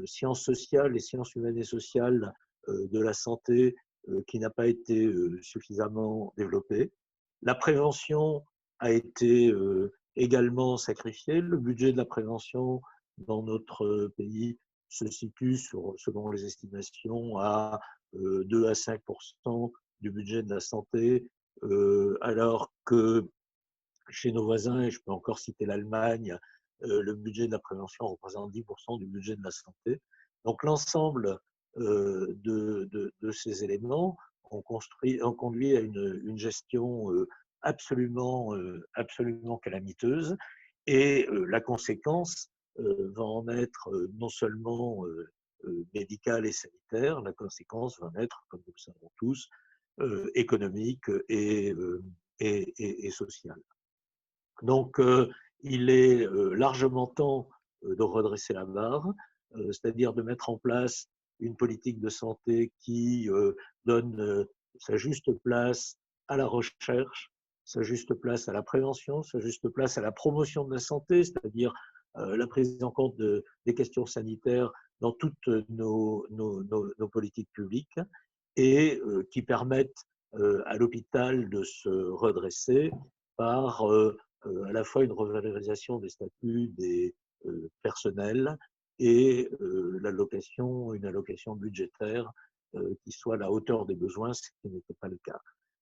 sciences sociales et sciences humaines et sociales de la santé qui n'a pas été suffisamment développée. La prévention a été également sacrifiée. Le budget de la prévention dans notre pays se situe, selon les estimations, à 2 à 5% du budget de la santé, alors que chez nos voisins, et je peux encore citer l'Allemagne, le budget de la prévention représente 10% du budget de la santé. Donc l'ensemble de ces éléments ont conduit à une gestion absolument calamiteuse. Et la conséquence va en être non seulement médicale et sanitaire, la conséquence va en être, comme nous le savons tous, économique et sociale. Donc, il est largement temps de redresser la barre, c'est-à-dire de mettre en place une politique de santé qui donne sa juste place à la recherche, sa juste place à la prévention, sa juste place à la promotion de la santé, c'est-à-dire la prise en compte des questions sanitaires dans toutes nos politiques publiques et qui permettent à l'hôpital de se redresser par à la fois une revalorisation des statuts des personnels et une allocation budgétaire qui soit à la hauteur des besoins, ce qui n'était pas le cas.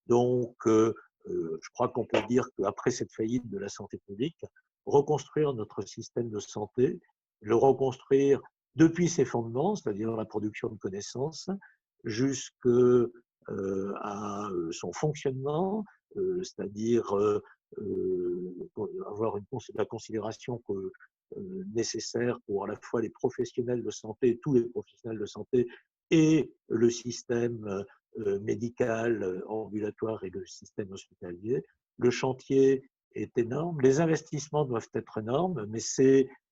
Donc, je crois qu'on peut dire qu'après cette faillite de la santé publique, reconstruire notre système de santé, le reconstruire depuis ses fondements, c'est-à-dire la production de connaissances, jusqu'à son fonctionnement, c'est-à-dire avoir la considération nécessaire pour à la fois les professionnels de santé, tous les professionnels de santé, et le système médical, ambulatoire et le système hospitalier. Le chantier est énorme, les investissements doivent être énormes, mais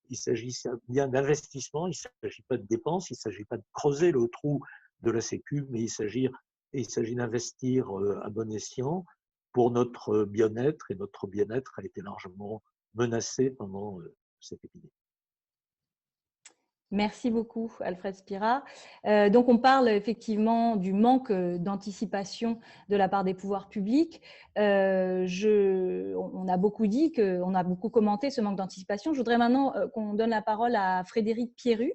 il s'agit bien d'investissement, il ne s'agit pas de dépenses, il ne s'agit pas de creuser le trou de la Sécu, mais il s'agit d'investir à bon escient pour notre bien-être, et notre bien-être a été largement menacé pendant cette épidémie. Merci beaucoup, Alfred Spira. Donc, on parle effectivement du manque d'anticipation de la part des pouvoirs publics. On a beaucoup dit, on a beaucoup commenté ce manque d'anticipation. Je voudrais maintenant qu'on donne la parole à Frédéric Pierru,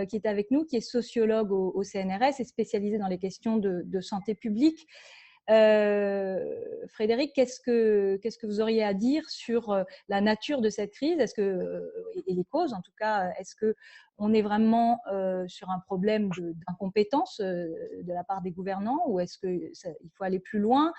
qui est avec nous, qui est sociologue au CNRS et spécialisé dans les questions de santé publique. Frédéric, qu'est-ce que vous auriez à dire sur la nature de cette crise, et les causes en tout cas, est-ce qu'on est vraiment sur un problème d'incompétence de la part des gouvernants, ou est-ce qu'il faut aller plus loin?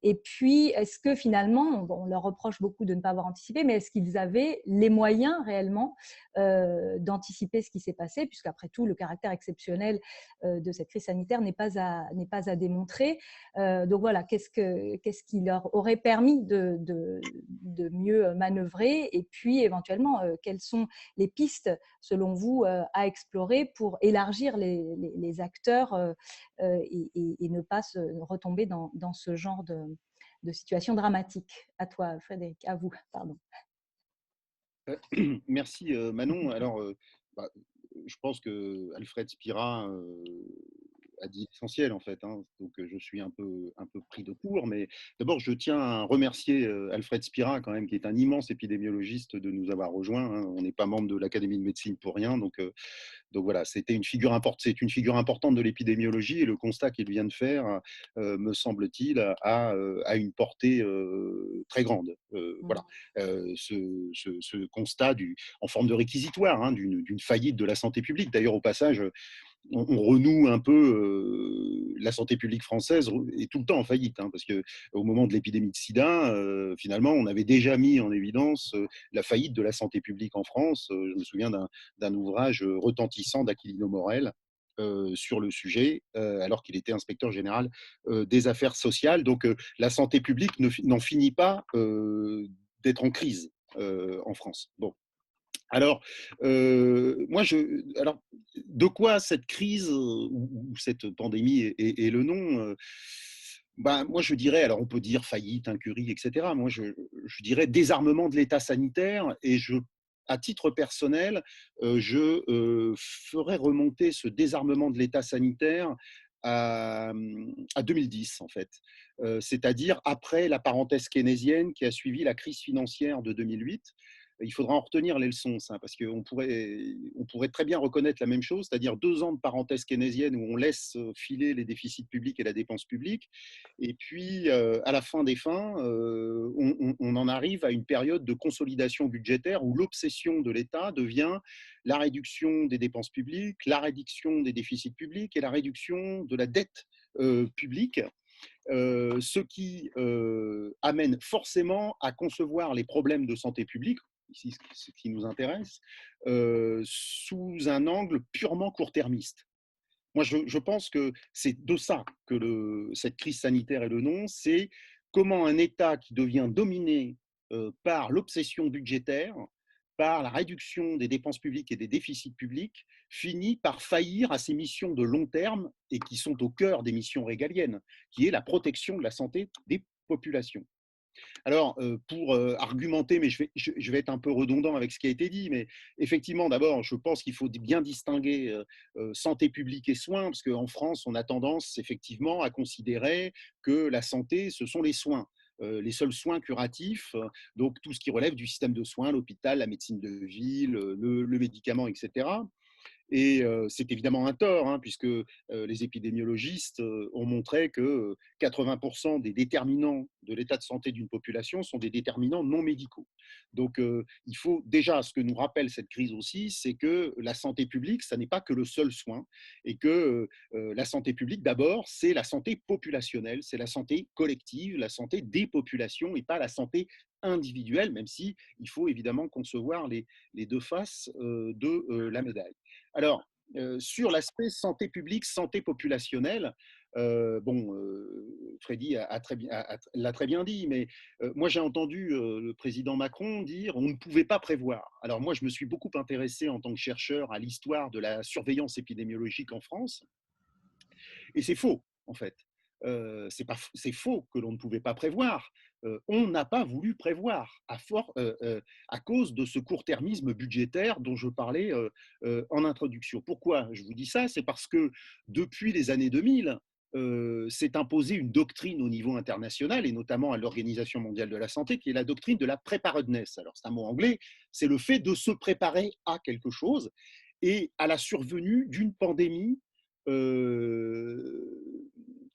Et puis, est-ce que finalement, on leur reproche beaucoup de ne pas avoir anticipé, mais est-ce qu'ils avaient les moyens réellement d'anticiper ce qui s'est passé, puisqu'après tout, le caractère exceptionnel de cette crise sanitaire n'est pas à démontrer. Donc voilà, qu'est-ce qui leur aurait permis de mieux manœuvrer, et puis éventuellement, quelles sont les pistes, selon vous, à explorer pour élargir les acteurs et ne pas retomber dans ce genre de situation dramatique. À toi, Frédéric, à vous, pardon. Merci Manon. Alors, je pense que Alfred Spira a dit l'essentiel en fait, hein. Donc je suis un peu pris de court, mais d'abord je tiens à remercier Alfred Spira quand même, qui est un immense épidémiologiste, de nous avoir rejoints, hein. On n'est pas membre de l'Académie de médecine pour rien, donc voilà, c'est une figure importante de l'épidémiologie, et le constat qu'il vient de faire, me semble-t-il, a une portée très grande. Voilà, ce constat en forme de réquisitoire, hein, d'une faillite de la santé publique. D'ailleurs, au passage, on renoue un peu, la santé publique française est tout le temps en faillite, hein, parce qu'au moment de l'épidémie de sida, finalement, on avait déjà mis en évidence la faillite de la santé publique en France. Je me souviens d'un ouvrage retentissant d'Aquilino Morel sur le sujet, alors qu'il était inspecteur général des affaires sociales. Donc la santé publique n'en finit pas d'être en crise en France. Bon. Alors, de quoi cette crise ou cette pandémie est le nom, moi, je dirais, alors on peut dire faillite, incurie, etc. Moi, je dirais désarmement de l'État sanitaire, et à titre personnel, je ferais remonter ce désarmement de l'État sanitaire à 2010, en fait. C'est-à-dire après la parenthèse keynésienne qui a suivi la crise financière de 2008. Il faudra en retenir les leçons, ça, parce qu'on pourrait très bien reconnaître la même chose, c'est-à-dire 2 ans de parenthèse keynésienne où on laisse filer les déficits publics et la dépense publique, et puis à la fin des fins, on en arrive à une période de consolidation budgétaire où l'obsession de l'État devient la réduction des dépenses publiques, la réduction des déficits publics et la réduction de la dette publique. ce qui amène forcément à concevoir les problèmes de santé publique, ici ce qui nous intéresse, sous un angle purement court-termiste. Moi, je pense que c'est de ça que cette crise sanitaire est le nom, c'est comment un État qui devient dominé par l'obsession budgétaire, par la réduction des dépenses publiques et des déficits publics, finit par faillir à ses missions de long terme et qui sont au cœur des missions régaliennes, qui est la protection de la santé des populations. Alors, pour argumenter, mais je vais être un peu redondant avec ce qui a été dit, mais effectivement, d'abord, je pense qu'il faut bien distinguer santé publique et soins, parce qu'en France, on a tendance effectivement à considérer que la santé, ce sont les soins. Les seuls soins curatifs, donc tout ce qui relève du système de soins, l'hôpital, la médecine de ville, le médicament, etc. Et c'est évidemment un tort, hein, puisque les épidémiologistes ont montré que 80% des déterminants de l'état de santé d'une population sont des déterminants non médicaux. Donc il faut déjà, ce que nous rappelle cette crise aussi, c'est que la santé publique, ça n'est pas que le seul soin, et que la santé publique, d'abord, c'est la santé populationnelle, c'est la santé collective, la santé des populations, et pas la santé individuelle, même si il faut évidemment concevoir les deux faces de la médaille. Alors, sur l'aspect santé publique, santé populationnelle, Freddy l'a très bien dit, mais moi j'ai entendu le président Macron dire on ne pouvait pas prévoir. Alors moi je me suis beaucoup intéressé en tant que chercheur à l'histoire de la surveillance épidémiologique en France, et c'est faux en fait. C'est faux que l'on ne pouvait pas prévoir. On n'a pas voulu prévoir à cause de ce court-termisme budgétaire dont je parlais en introduction. Pourquoi je vous dis ça? C'est parce que depuis les années 2000, s'est imposée une doctrine au niveau international et notamment à l'Organisation mondiale de la santé qui est la doctrine de la preparedness. Alors c'est un mot anglais, c'est le fait de se préparer à quelque chose et à la survenue d'une pandémie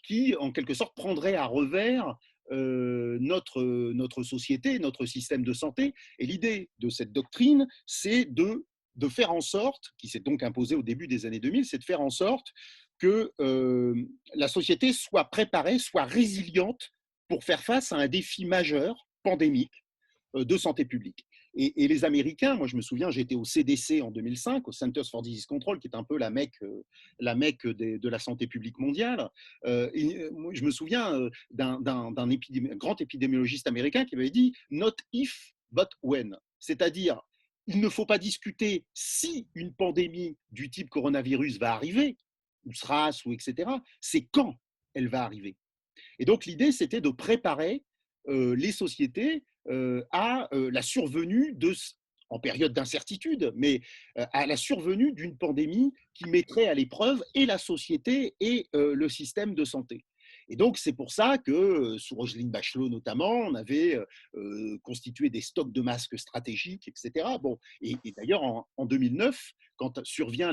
qui, en quelque sorte, prendrait à revers notre société, notre système de santé. Et l'idée de cette doctrine, c'est de faire en sorte, qui s'est donc imposée au début des années 2000, c'est de faire en sorte que la société soit préparée, soit résiliente pour faire face à un défi majeur, pandémique, de santé publique. Et les Américains, moi je me souviens, j'étais au CDC en 2005, au Centers for Disease Control, qui est un peu la Mecque de la santé publique mondiale. Moi, je me souviens d'un grand épidémiologiste américain qui avait dit « not if, but when », c'est-à-dire il ne faut pas discuter si une pandémie du type coronavirus va arriver, ou SRAS, ou etc., c'est quand elle va arriver. Et donc l'idée, c'était de préparer les sociétés à la survenue en période d'incertitude, mais à la survenue d'une pandémie qui mettrait à l'épreuve et la société et le système de santé. Et donc, c'est pour ça que, sous Roselyne Bachelot notamment, on avait constitué des stocks de masques stratégiques, etc. Bon, et d'ailleurs, en 2009, quand survient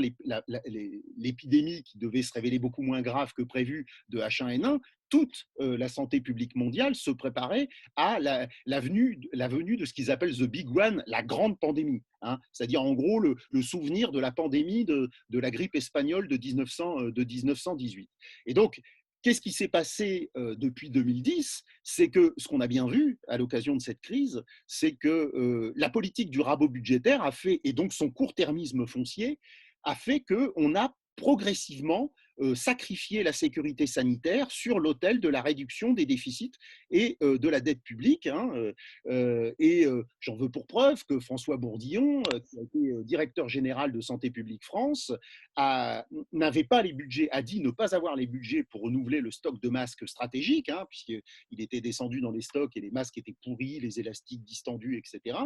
l'épidémie qui devait se révéler beaucoup moins grave que prévu de H1N1, toute la santé publique mondiale se préparait à la venue de ce qu'ils appellent the big one, la grande pandémie. Hein, c'est-à-dire en gros le souvenir de la pandémie de la grippe espagnole de 1918. Et donc, qu'est-ce qui s'est passé depuis 2010? C'est que ce qu'on a bien vu à l'occasion de cette crise, c'est que la politique du rabot budgétaire a fait, et donc son court-termisme foncier, a fait qu'on a progressivement sacrifié la sécurité sanitaire sur l'autel de la réduction des déficits et de la dette publique. Hein, et j'en veux pour preuve que François Bourdillon, qui a été directeur général de Santé publique France, n'avait pas les budgets, a dit ne pas avoir les budgets pour renouveler le stock de masques stratégiques, hein, puisqu'il était descendu dans les stocks et les masques étaient pourris, les élastiques distendus, etc.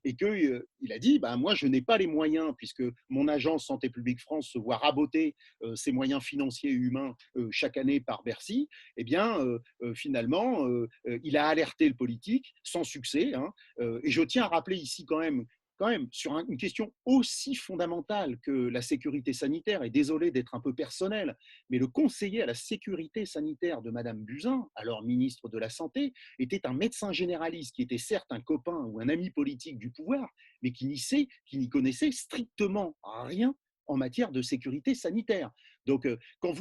Et qu'il a dit, moi je n'ai pas les moyens, puisque mon agence Santé publique France se voit raboter ses moyens financiers et humains chaque année par Bercy. Eh bien, finalement, il a alerté le politique, sans succès. Hein, et je tiens à rappeler ici quand même sur une question aussi fondamentale que la sécurité sanitaire, et désolé d'être un peu personnel, mais le conseiller à la sécurité sanitaire de Madame Buzyn, alors ministre de la Santé, était un médecin généraliste qui était certes un copain ou un ami politique du pouvoir, mais qui n'y connaissait strictement rien en matière de sécurité sanitaire. Donc, quand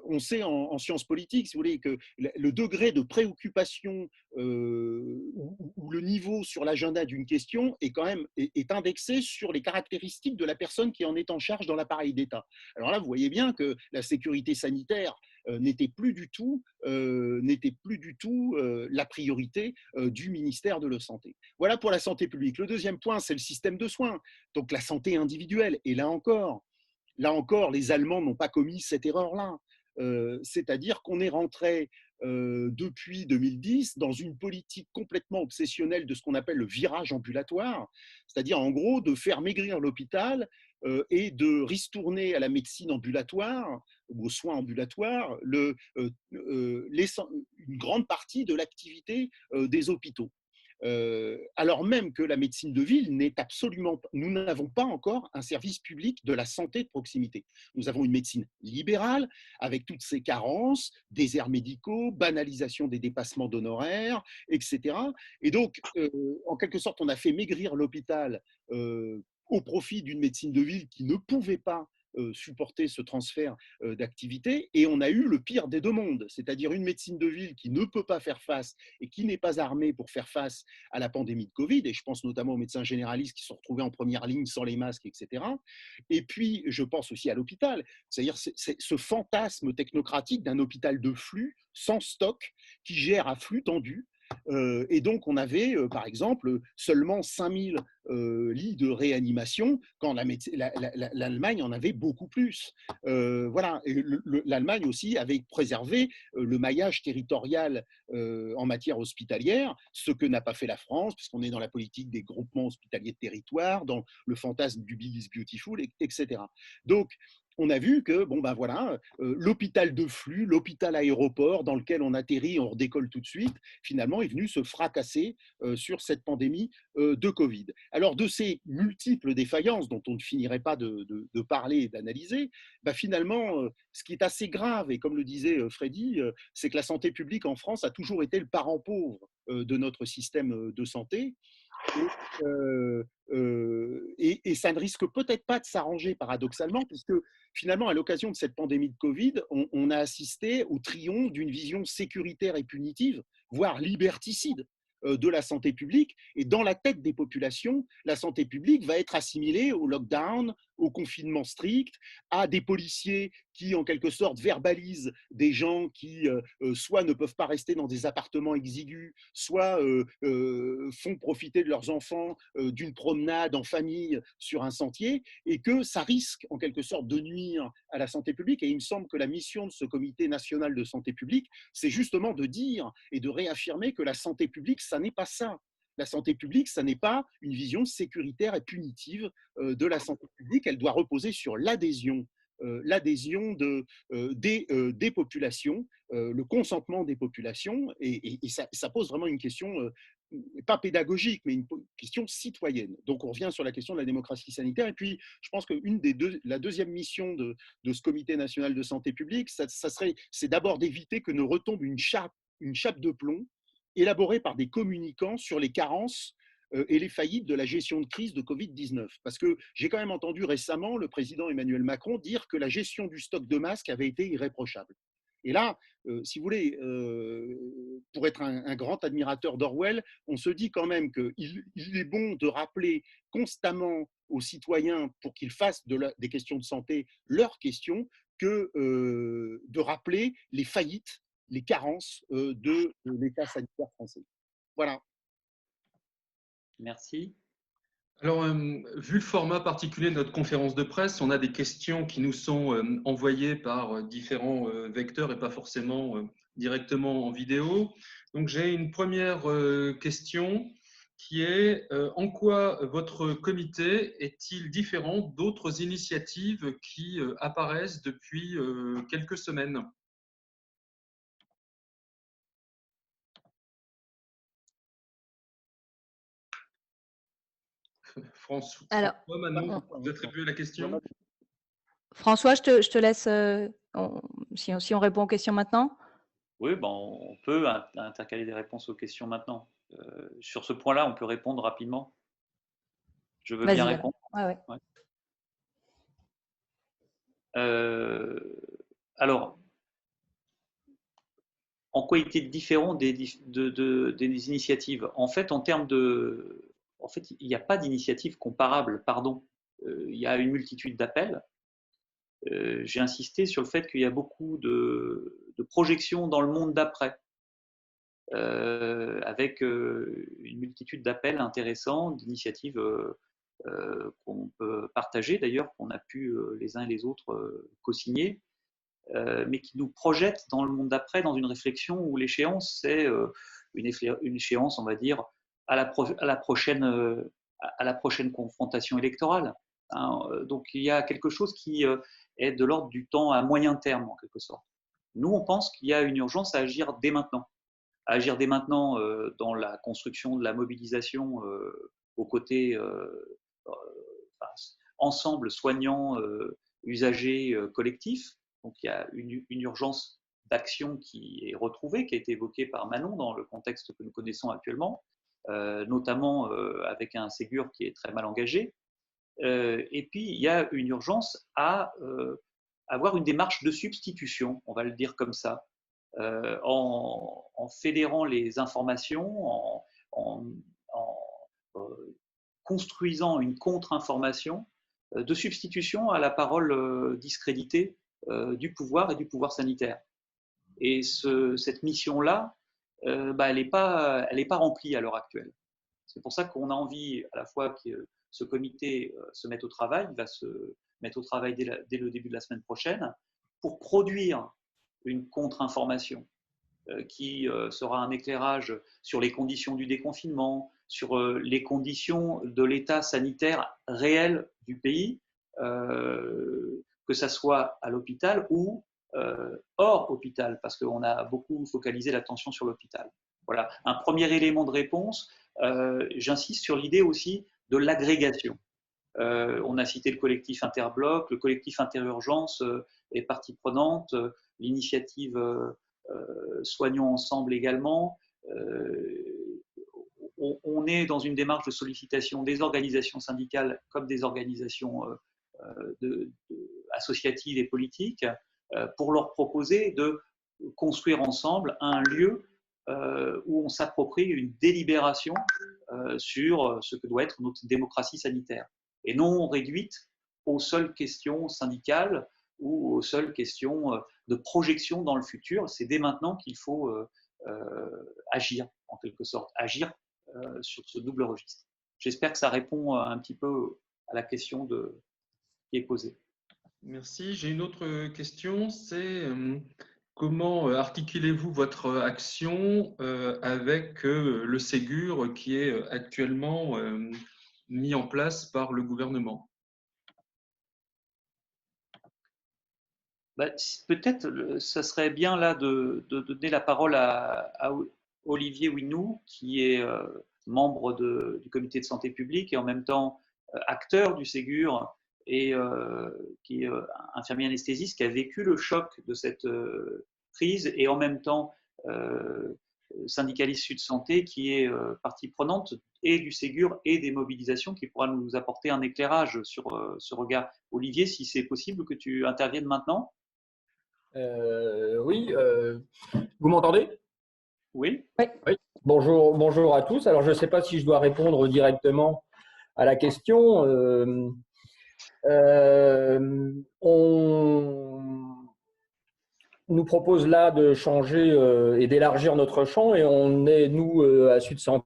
on sait en sciences politiques, si vous voulez, que le degré de préoccupation ou le niveau sur l'agenda d'une question est quand même est indexé sur les caractéristiques de la personne qui en est en charge dans l'appareil d'État. Alors là, vous voyez bien que la sécurité sanitaire n'était plus du tout la priorité du ministère de la Santé. Voilà pour la santé publique. Le deuxième point, c'est le système de soins, donc la santé individuelle. Et là encore, les Allemands n'ont pas commis cette erreur-là. C'est-à-dire qu'on est rentré depuis 2010 dans une politique complètement obsessionnelle de ce qu'on appelle le virage ambulatoire, c'est-à-dire en gros de faire maigrir l'hôpital et de ristourner à la médecine ambulatoire, aux soins ambulatoires, une grande partie de l'activité des hôpitaux. Alors même que la médecine de ville n'est absolument pas, nous n'avons pas encore un service public de la santé de proximité. Nous avons une médecine libérale avec toutes ses carences, déserts médicaux, banalisation des dépassements d'honoraires, etc. Et donc, en quelque sorte, on a fait maigrir l'hôpital au profit d'une médecine de ville qui ne pouvait pas supporter ce transfert d'activité, et on a eu le pire des deux mondes, c'est-à-dire une médecine de ville qui ne peut pas faire face et qui n'est pas armée pour faire face à la pandémie de Covid, et je pense notamment aux médecins généralistes qui sont retrouvés en première ligne sans les masques, etc. Et puis, je pense aussi à l'hôpital, c'est-à-dire ce fantasme technocratique d'un hôpital de flux, sans stock, qui gère à flux tendu. Et donc, on avait, par exemple, seulement 5000 lits de réanimation, quand l'Allemagne en avait beaucoup plus. Voilà. L'Allemagne aussi avait préservé le maillage territorial en matière hospitalière, ce que n'a pas fait la France, puisqu'on est dans la politique des groupements hospitaliers de territoire, dans le fantasme du Big is Beautiful, etc. Donc, on a vu que l'hôpital de flux, l'hôpital aéroport dans lequel on atterrit, on redécolle tout de suite, finalement est venu se fracasser sur cette pandémie de Covid. Alors de ces multiples défaillances dont on ne finirait pas de parler et d'analyser, finalement, ce qui est assez grave, et comme le disait Freddy, c'est que la santé publique en France a toujours été le parent pauvre de notre système de santé. Et ça ne risque peut-être pas de s'arranger paradoxalement, puisque finalement, à l'occasion de cette pandémie de Covid, on a assisté au triomphe d'une vision sécuritaire et punitive, voire liberticide de la santé publique. Et dans la tête des populations, la santé publique va être assimilée au lockdown, au confinement strict, à des policiers qui, en quelque sorte, verbalisent des gens qui soit ne peuvent pas rester dans des appartements exigus, soit font profiter de leurs enfants d'une promenade en famille sur un sentier, et que ça risque, en quelque sorte, de nuire à la santé publique. Et il me semble que la mission de ce Comité national de santé publique, c'est justement de dire et de réaffirmer que la santé publique, ça n'est pas ça. La santé publique, ça n'est pas une vision sécuritaire et punitive de la santé publique. Elle doit reposer sur l'adhésion des populations, le consentement des populations, et ça pose vraiment une question, pas pédagogique, mais une question citoyenne. Donc on revient sur la question de la démocratie sanitaire, et puis je pense que la deuxième mission de ce Comité national de santé publique, c'est d'abord d'éviter que ne retombe une chape de plomb élaborée par des communicants sur les carences et les faillites de la gestion de crise de Covid-19. Parce que j'ai quand même entendu récemment le président Emmanuel Macron dire que la gestion du stock de masques avait été irréprochable. Et là, si vous voulez, pour être un grand admirateur d'Orwell, on se dit quand même qu'il est bon de rappeler constamment aux citoyens, pour qu'ils fassent des questions de santé leurs questions, que de rappeler les faillites, les carences de l'État sanitaire français. Voilà. Merci. Alors, vu le format particulier de notre conférence de presse, on a des questions qui nous sont envoyées par différents vecteurs et pas forcément directement en vidéo. Donc, j'ai une première question qui est en quoi votre comité est-il différent d'autres initiatives qui apparaissent depuis quelques semaines ? François, Manon, vous attribuez la question ? François, je te laisse, si on répond aux questions maintenant. Oui, on peut intercaler des réponses aux questions maintenant. Sur ce point-là, on peut répondre rapidement. Je veux bien répondre. Ouais. Ouais. Alors, en quoi est-il différent des initiatives? En fait, il n'y a pas d'initiative comparable, pardon. Il y a une multitude d'appels. J'ai insisté sur le fait qu'il y a beaucoup de projections dans le monde d'après, avec une multitude d'appels intéressants, d'initiatives qu'on peut partager, d'ailleurs, qu'on a pu les uns et les autres co-signer, mais qui nous projettent dans le monde d'après, dans une réflexion où l'échéance, c'est une échéance, on va dire, à la prochaine confrontation électorale. Hein. Donc il y a quelque chose qui est de l'ordre du temps à moyen terme, en quelque sorte. Nous, on pense qu'il y a une urgence à agir dès maintenant. À agir dès maintenant dans la construction de la mobilisation aux côtés ensemble soignants, usagers, collectifs. Donc il y a une urgence d'action qui est retrouvée, qui a été évoquée par Manon dans le contexte que nous connaissons actuellement, notamment avec un Ségur qui est très mal engagé. Et puis il y a une urgence à avoir une démarche de substitution, on va le dire comme ça, en fédérant les informations, en construisant une contre-information de substitution à la parole discréditée du pouvoir et du pouvoir sanitaire. Et cette mission-là, elle n'est pas remplie à l'heure actuelle. C'est pour ça qu'on a envie à la fois que ce comité se mette au travail, il va se mettre au travail dès le début de la semaine prochaine, pour produire une contre-information qui sera un éclairage sur les conditions du déconfinement, sur les conditions de l'état sanitaire réel du pays, que ça soit à l'hôpital ou hors hôpital, parce qu'on a beaucoup focalisé l'attention sur l'hôpital. Voilà, un premier élément de réponse. J'insiste sur l'idée aussi de l'agrégation. On a cité le collectif Interbloc, le collectif Interurgence est partie prenante, l'initiative Soignons ensemble également. On est dans une démarche de sollicitation des organisations syndicales comme des organisations associatives et politiques pour leur proposer de construire ensemble un lieu où on s'approprie une délibération sur ce que doit être notre démocratie sanitaire, et non réduite aux seules questions syndicales ou aux seules questions de projection dans le futur. C'est dès maintenant qu'il faut agir, en quelque sorte, agir sur ce double registre. J'espère que ça répond un petit peu à la question qui est posée. Merci. J'ai une autre question, c'est comment articulez-vous votre action avec le Ségur qui est actuellement mis en place par le gouvernement? Peut-être, ça serait bien là de donner la parole à Olivier Winou, qui est membre du comité de santé publique et en même temps acteur du Ségur et qui est infirmier anesthésiste, qui a vécu le choc de cette crise et en même temps syndicaliste Sud Santé, qui est partie prenante et du Ségur et des mobilisations, qui pourra nous apporter un éclairage sur ce regard. Olivier, si c'est possible que tu interviennes maintenant. Oui, vous m'entendez? Oui. Oui. Bonjour à tous. Alors, je ne sais pas si je dois répondre directement à la question. On nous propose là de changer et d'élargir notre champ, et on est, nous, à Sud Santé,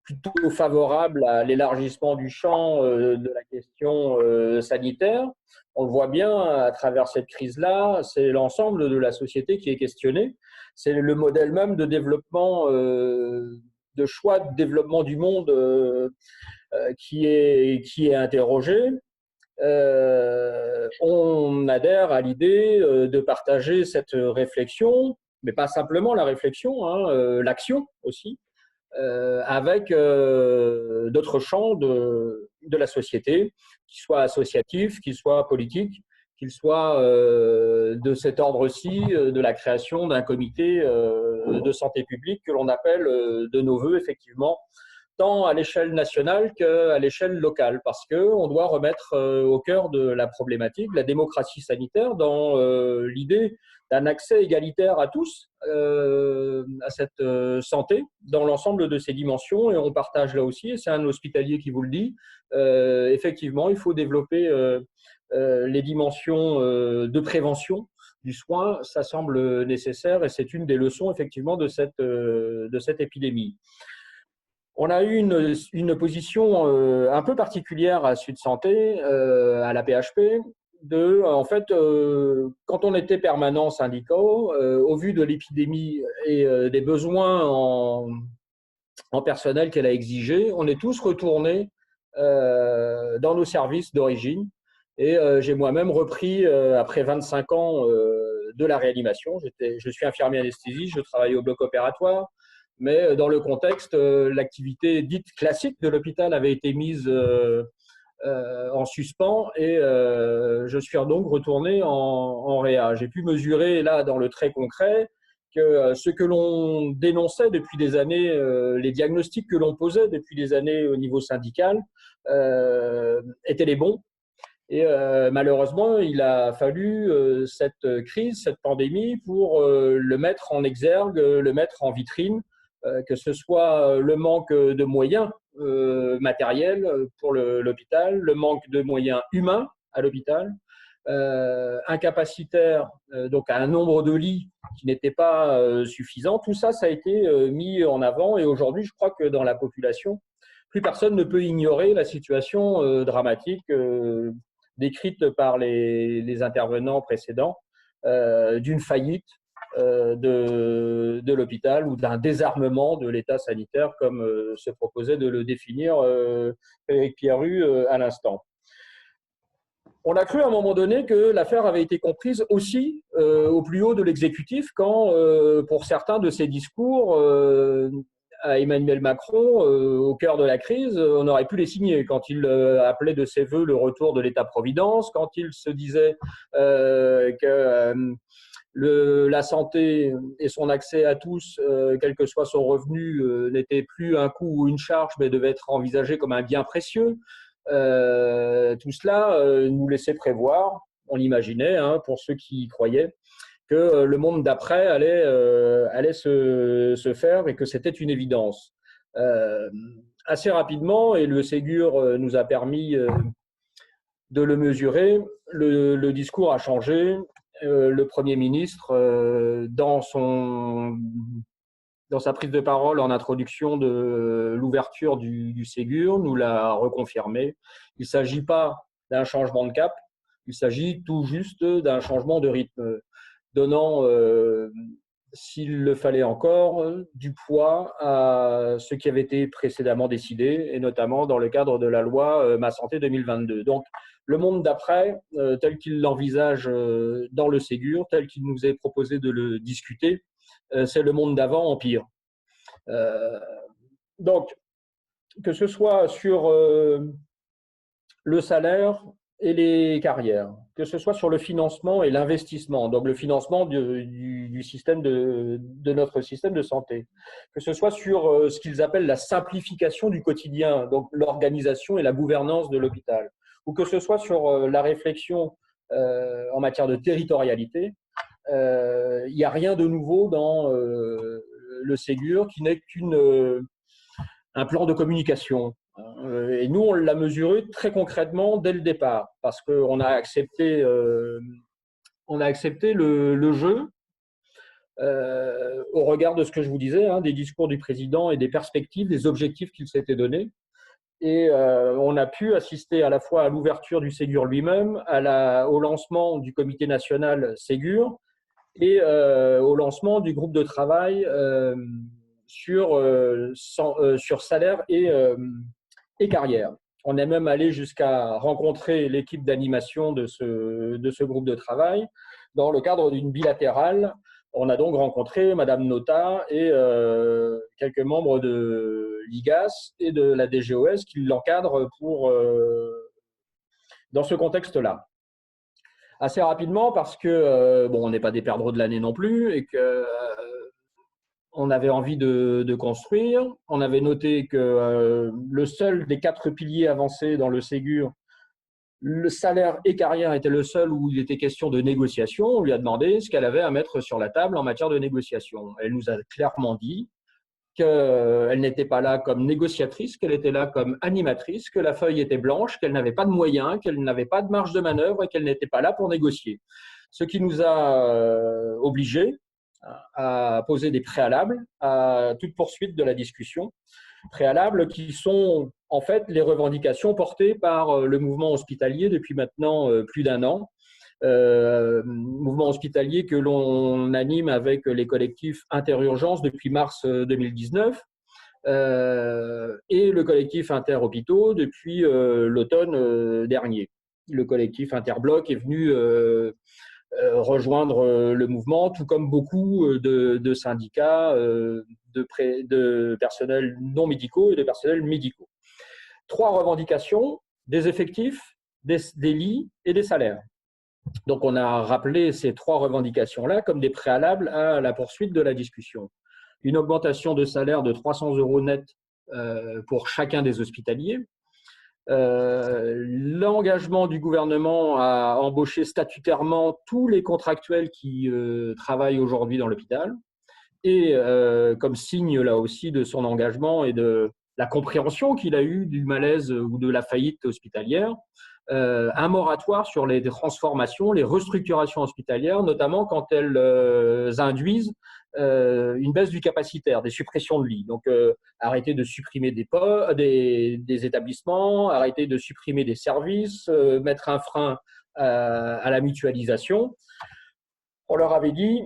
plutôt favorable à l'élargissement du champ de la question sanitaire. On le voit bien à travers cette crise-là, c'est l'ensemble de la société qui est questionné. C'est le modèle même de développement, de choix de développement du monde qui est interrogé. On adhère à l'idée de partager cette réflexion, mais pas simplement la réflexion, hein, l'action aussi, avec d'autres champs de la société, qu'ils soient associatifs, qu'ils soient politiques, qu'ils soient de cet ordre-ci, de la création d'un comité de santé publique que l'on appelle de nos voeux, effectivement, tant à l'échelle nationale qu'à l'échelle locale, parce qu'on doit remettre au cœur de la problématique la démocratie sanitaire dans l'idée d'un accès égalitaire à tous à cette santé dans l'ensemble de ses dimensions. Et on partage là aussi, et c'est un hospitalier qui vous le dit, effectivement, il faut développer les dimensions de prévention du soin. Ça semble nécessaire et c'est une des leçons effectivement de cette épidémie. On a eu une position un peu particulière à Sud Santé, à la PHP, en fait, quand on était permanent syndicaux, au vu de l'épidémie et des besoins en personnel qu'elle a exigé, on est tous retournés dans nos services d'origine. Et j'ai moi-même repris, après 25 ans de la réanimation, je suis infirmier anesthésiste, je travaille au bloc opératoire, mais dans le contexte, l'activité dite classique de l'hôpital avait été mise en suspens et je suis donc retourné en réa. J'ai pu mesurer là dans le très concret que ce que l'on dénonçait depuis des années, les diagnostics que l'on posait depuis des années au niveau syndical étaient les bons. Et malheureusement, il a fallu cette crise, cette pandémie pour le mettre en exergue, le mettre en vitrine, que ce soit le manque de moyens matériels pour l'hôpital, le manque de moyens humains à l'hôpital, incapacitaire, donc à un nombre de lits qui n'était pas suffisant. Tout ça, ça a été mis en avant et aujourd'hui, je crois que dans la population, plus personne ne peut ignorer la situation dramatique décrite par les intervenants précédents d'une faillite de l'hôpital ou d'un désarmement de l'état sanitaire, comme se proposait de le définir Frédéric Pierru à l'instant. On a cru à un moment donné que l'affaire avait été comprise aussi au plus haut de l'exécutif quand, pour certains de ses discours, à Emmanuel Macron, au cœur de la crise, on aurait pu les signer quand il appelait de ses voeux le retour de l'État-providence, quand il se disait que la santé et son accès à tous, quel que soit son revenu, n'était plus un coût ou une charge, mais devait être envisagé comme un bien précieux. Tout cela nous laissait prévoir, on l'imaginait, hein, pour ceux qui y croyaient, que le monde d'après allait se faire et que c'était une évidence. Assez rapidement, et le Ségur nous a permis de le mesurer, le discours a changé. Le Premier ministre, dans sa prise de parole en introduction de l'ouverture du Ségur, nous l'a reconfirmé. Il ne s'agit pas d'un changement de cap, il s'agit tout juste d'un changement de rythme, donnant, s'il le fallait encore, du poids à ce qui avait été précédemment décidé, et notamment dans le cadre de la loi Ma Santé 2022. Donc, le monde d'après, tel qu'il l'envisage dans le Ségur, tel qu'il nous est proposé de le discuter, c'est le monde d'avant en pire. Donc, que ce soit sur le salaire et les carrières, que ce soit sur le financement et l'investissement, donc le financement du système de notre système de santé, que ce soit sur ce qu'ils appellent la simplification du quotidien, donc l'organisation et la gouvernance de l'hôpital, ou que ce soit sur la réflexion en matière de territorialité, il n'y a rien de nouveau dans le Ségur qui n'est qu'un plan de communication. Et nous, on l'a mesuré très concrètement dès le départ, parce qu'on a accepté, le jeu au regard de ce que je vous disais, hein, des discours du président et des perspectives, des objectifs qu'il s'était donnés. Et on a pu assister à la fois à l'ouverture du Ségur lui-même, au lancement du comité national Ségur et au lancement du groupe de travail sur salaire et carrière. On est même allé jusqu'à rencontrer l'équipe d'animation de ce groupe de travail dans le cadre d'une bilatérale. On a donc rencontré Madame Nota et quelques membres de l'IGAS et de la DGOS qui l'encadrent dans ce contexte-là. Assez rapidement parce que, on n'est pas des perdreaux de l'année non plus et que on avait envie de construire. On avait noté que le seul des 4 piliers avancés dans le Ségur, le salaire et carrière était le seul où il était question de négociation. On lui a demandé ce qu'elle avait à mettre sur la table en matière de négociation. Elle nous a clairement dit qu'elle n'était pas là comme négociatrice, qu'elle était là comme animatrice, que la feuille était blanche, qu'elle n'avait pas de moyens, qu'elle n'avait pas de marge de manœuvre et qu'elle n'était pas là pour négocier. Ce qui nous a obligés à poser des préalables à toute poursuite de la discussion. Préalables qui sont en fait les revendications portées par le mouvement hospitalier depuis maintenant plus d'1 an. Mouvement hospitalier que l'on anime avec les collectifs Interurgence depuis mars 2019 et le collectif Interhôpitaux depuis l'automne dernier. Le collectif Interbloc est venu rejoindre le mouvement, tout comme beaucoup de syndicats de personnels non médicaux et de personnels médicaux. 3 revendications, des effectifs, des lits et des salaires. Donc, on a rappelé ces 3 revendications-là comme des préalables à la poursuite de la discussion. Une augmentation de salaire de 300 € net pour chacun des hospitaliers. L'engagement du gouvernement à embaucher statutairement tous les contractuels qui travaillent aujourd'hui dans l'hôpital. Et comme signe là aussi de son engagement et de la compréhension qu'il a eue du malaise ou de la faillite hospitalière, un moratoire sur les transformations, les restructurations hospitalières, notamment quand elles induisent une baisse du capacitaire, des suppressions de lits. Donc, arrêter de supprimer des établissements, arrêter de supprimer des services, mettre un frein à la mutualisation. On leur avait dit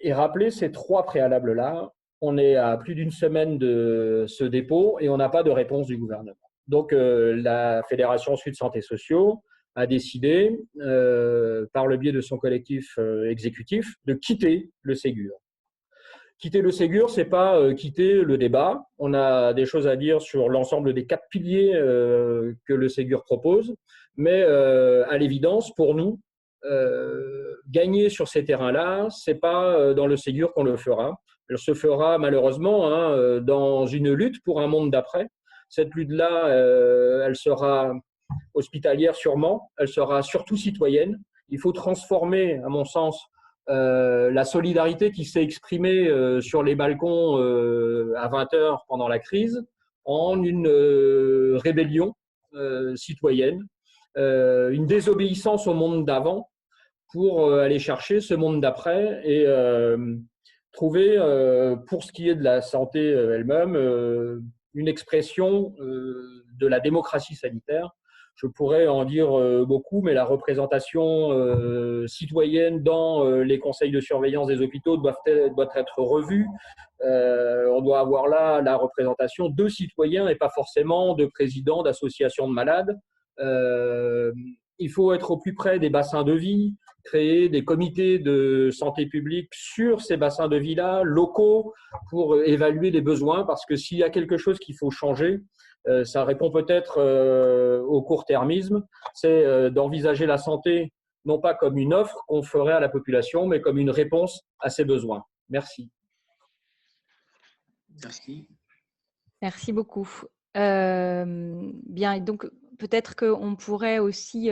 et rappelé ces 3 préalables-là. On est à plus d'1 semaine de ce dépôt et on n'a pas de réponse du gouvernement. Donc, la Fédération Sud Santé Sociaux a décidé, par le biais de son collectif exécutif, de quitter le Ségur. Quitter le Ségur, ce n'est pas quitter le débat. On a des choses à dire sur l'ensemble des 4 piliers que le Ségur propose, mais à l'évidence, pour nous, gagner sur ces terrains-là, ce n'est pas dans le Ségur qu'on le fera. Elle se fera malheureusement dans une lutte pour un monde d'après. Cette lutte-là, elle sera hospitalière sûrement, elle sera surtout citoyenne. Il faut transformer, à mon sens, la solidarité qui s'est exprimée sur les balcons à 20h pendant la crise en une rébellion citoyenne, une désobéissance au monde d'avant pour aller chercher ce monde d'après et trouver, pour ce qui est de la santé elle-même, une expression de la démocratie sanitaire. Je pourrais en dire beaucoup, mais la représentation citoyenne dans les conseils de surveillance des hôpitaux doit être revue. On doit avoir là la représentation de citoyens et pas forcément de présidents d'associations de malades. Il faut être au plus près des bassins de vie, créer des comités de santé publique sur ces bassins de vie-là, locaux, pour évaluer les besoins, parce que s'il y a quelque chose qu'il faut changer, ça répond peut-être au court-termisme, c'est d'envisager la santé non pas comme une offre qu'on ferait à la population, mais comme une réponse à ses besoins. Merci. Merci. Merci beaucoup. Bien, et donc peut-être qu'on pourrait aussi,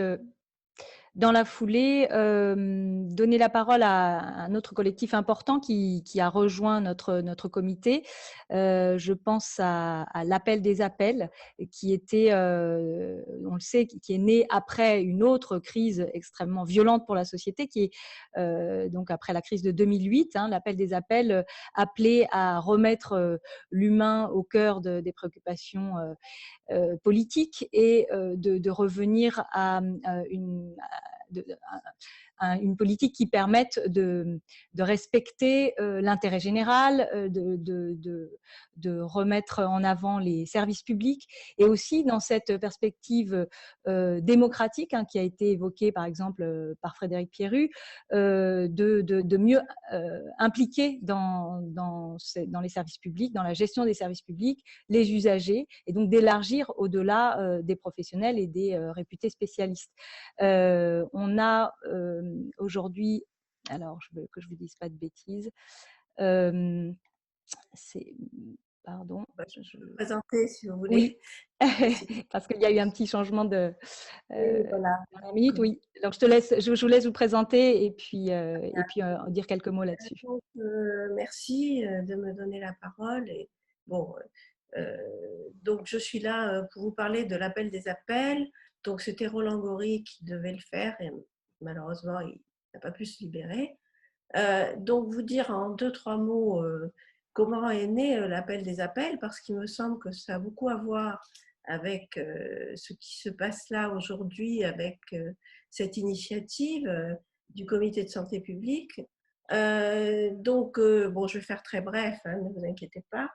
dans la foulée, donner la parole à un autre collectif important qui a rejoint notre comité. Je pense à l'appel des appels, qui était, on le sait, qui est né après une autre crise extrêmement violente pour la société, qui est donc après la crise de 2008, l'appel des appels appelé à remettre l'humain au cœur des préoccupations politique et de revenir à une politique qui permette de respecter l'intérêt général, de remettre en avant les services publics et aussi dans cette perspective démocratique qui a été évoquée par exemple par Frédéric Pierru, de mieux impliquer dans les services publics, dans la gestion des services publics, les usagers et donc d'élargir au-delà des professionnels et des réputés spécialistes. On a aujourd'hui, alors que je ne vous dise pas de bêtises, c'est, pardon. Je peux présenter si vous voulez. Oui, parce qu'il y a eu un petit changement de Voilà. dernière minute. Oui, donc je vous laisse vous présenter et puis dire quelques mots là-dessus. Donc, merci de me donner la parole. Et, bon, donc, je suis là pour vous parler de l'appel des appels. Donc, c'était Roland Gori qui devait le faire et malheureusement, il n'a pas pu se libérer. Donc, vous dire en 2-3 mots comment est né l'appel des appels, parce qu'il me semble que ça a beaucoup à voir avec ce qui se passe là aujourd'hui, avec cette initiative du Comité de santé publique. Donc, bon, je vais faire très bref, hein, ne vous inquiétez pas.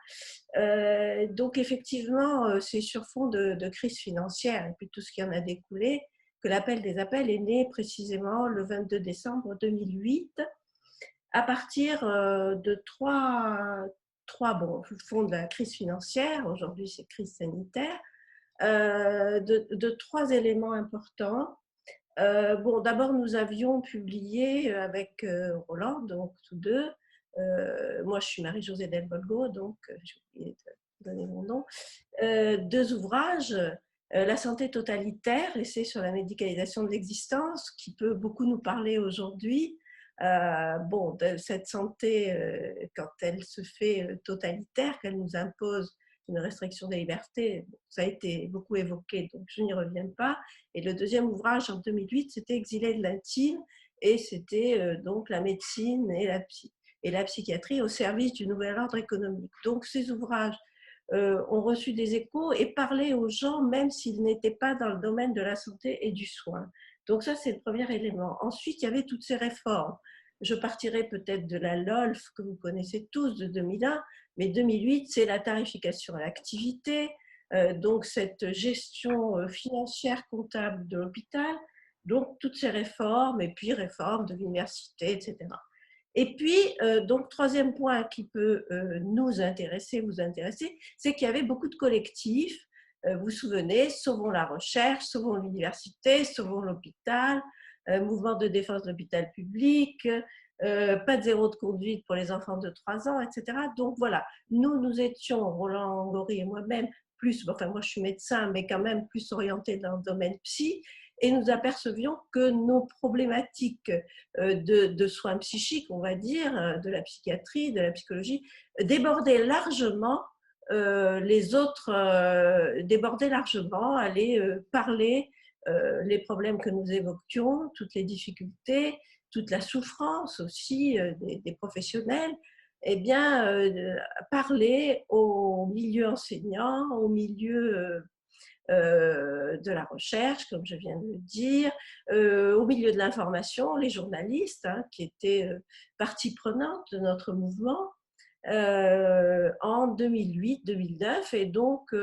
Donc, effectivement, c'est sur fond de crise financière et puis tout ce qui en a découlé que l'appel des appels est né précisément le 22 décembre 2008 à partir de trois fonds de la crise financière, aujourd'hui c'est crise sanitaire, de 3 éléments importants. Bon, d'abord, nous avions publié avec Roland, donc tous deux, moi je suis Marie-Josée Delbolgo, donc j'ai oublié de donner mon nom, 2 ouvrages, La santé totalitaire, essai sur la médicalisation de l'existence, qui peut beaucoup nous parler aujourd'hui. Bon, de cette santé, quand elle se fait totalitaire, qu'elle nous impose une restriction des libertés, ça a été beaucoup évoqué, donc je n'y reviens pas. Et le deuxième ouvrage, en 2008, c'était Exilé de l'intime, et c'était donc la médecine et la psychiatrie au service du nouvel ordre économique. Donc ces ouvrages ont reçu des échos et parlaient aux gens, même s'ils n'étaient pas dans le domaine de la santé et du soin. Donc ça, c'est le premier élément. Ensuite, il y avait toutes ces réformes. Je partirai peut-être de la LOLF, que vous connaissez tous, de 2001, mais 2008, c'est la tarification à l'activité, donc cette gestion financière comptable de l'hôpital, donc toutes ces réformes, et puis réformes de l'université, etc. Et puis, donc, troisième point qui peut nous intéresser, vous intéresser, c'est qu'il y avait beaucoup de collectifs. Vous vous souvenez, Sauvons la recherche, Sauvons l'université, Sauvons l'hôpital, Mouvement de défense de l'hôpital public, pas de zéro de conduite pour les enfants de 3 ans, etc. Donc voilà, nous étions, Roland Gori et moi-même, plus, enfin moi je suis médecin, mais quand même plus orientés dans le domaine psy, et nous apercevions que nos problématiques de soins psychiques, on va dire, de la psychiatrie, de la psychologie, débordaient largement les autres, débordaient largement, allaient parler les problèmes que nous évoquions, toutes les difficultés, toute la souffrance aussi des professionnels, eh bien, parler au milieu enseignant, au milieu de la recherche, comme je viens de le dire, au milieu de l'information, les journalistes, hein, qui étaient partie prenante de notre mouvement en 2008-2009. Et donc,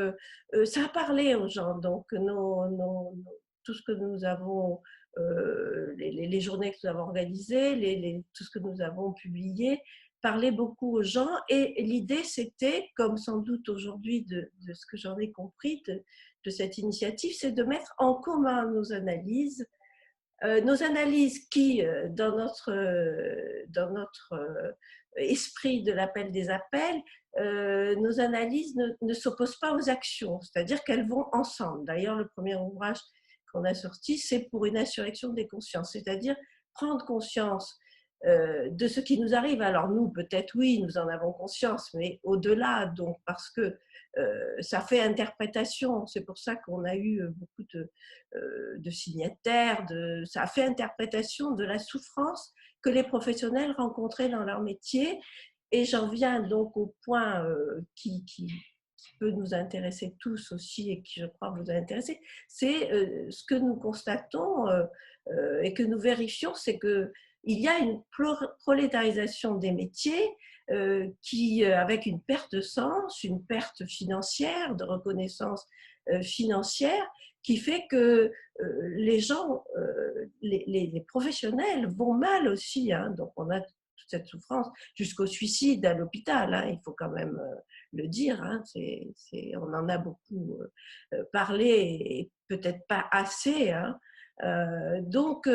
ça a parlé aux gens. Donc, tout ce que nous avons, les journées que nous avons organisées, tout ce que nous avons publié, parlait beaucoup aux gens. Et l'idée, c'était, comme sans doute aujourd'hui de ce que j'en ai compris de cette initiative, c'est de mettre en commun nos analyses qui, dans notre esprit de l'appel des appels, nos analyses ne s'opposent pas aux actions, c'est-à-dire qu'elles vont ensemble. D'ailleurs, le premier ouvrage qu'on a sorti, c'est pour une insurrection des consciences, c'est-à-dire prendre conscience de ce qui nous arrive. Alors nous, peut-être oui, nous en avons conscience, mais au-delà, donc parce que ça fait interprétation. C'est pour ça qu'on a eu beaucoup de signataires. Ça a fait interprétation de la souffrance que les professionnels rencontraient dans leur métier. Et j'en viens donc au point qui peut nous intéresser tous aussi et qui, je crois, vous a intéressé. C'est ce que nous constatons et que nous vérifions, c'est que il y a une prolétarisation des métiers qui, avec une perte de sens, une perte financière, de reconnaissance financière, qui fait que les gens, les professionnels vont mal aussi. Hein, donc, on a toute cette souffrance jusqu'au suicide à l'hôpital. Hein, il faut quand même le dire. Hein, on en a beaucoup parlé et peut-être pas assez. Hein, donc,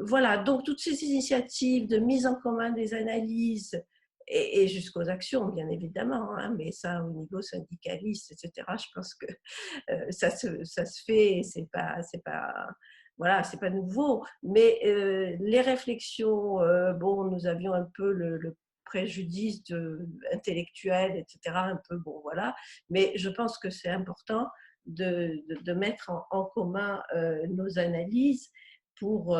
voilà, donc toutes ces initiatives de mise en commun des analyses et jusqu'aux actions, bien évidemment, hein, mais ça, au niveau syndicaliste, etc., je pense que ça se fait, voilà, c'est pas nouveau. Mais les réflexions, bon, nous avions un peu le préjudice intellectuel, etc., un peu, bon, voilà. Mais je pense que c'est important de mettre en commun nos analyses pour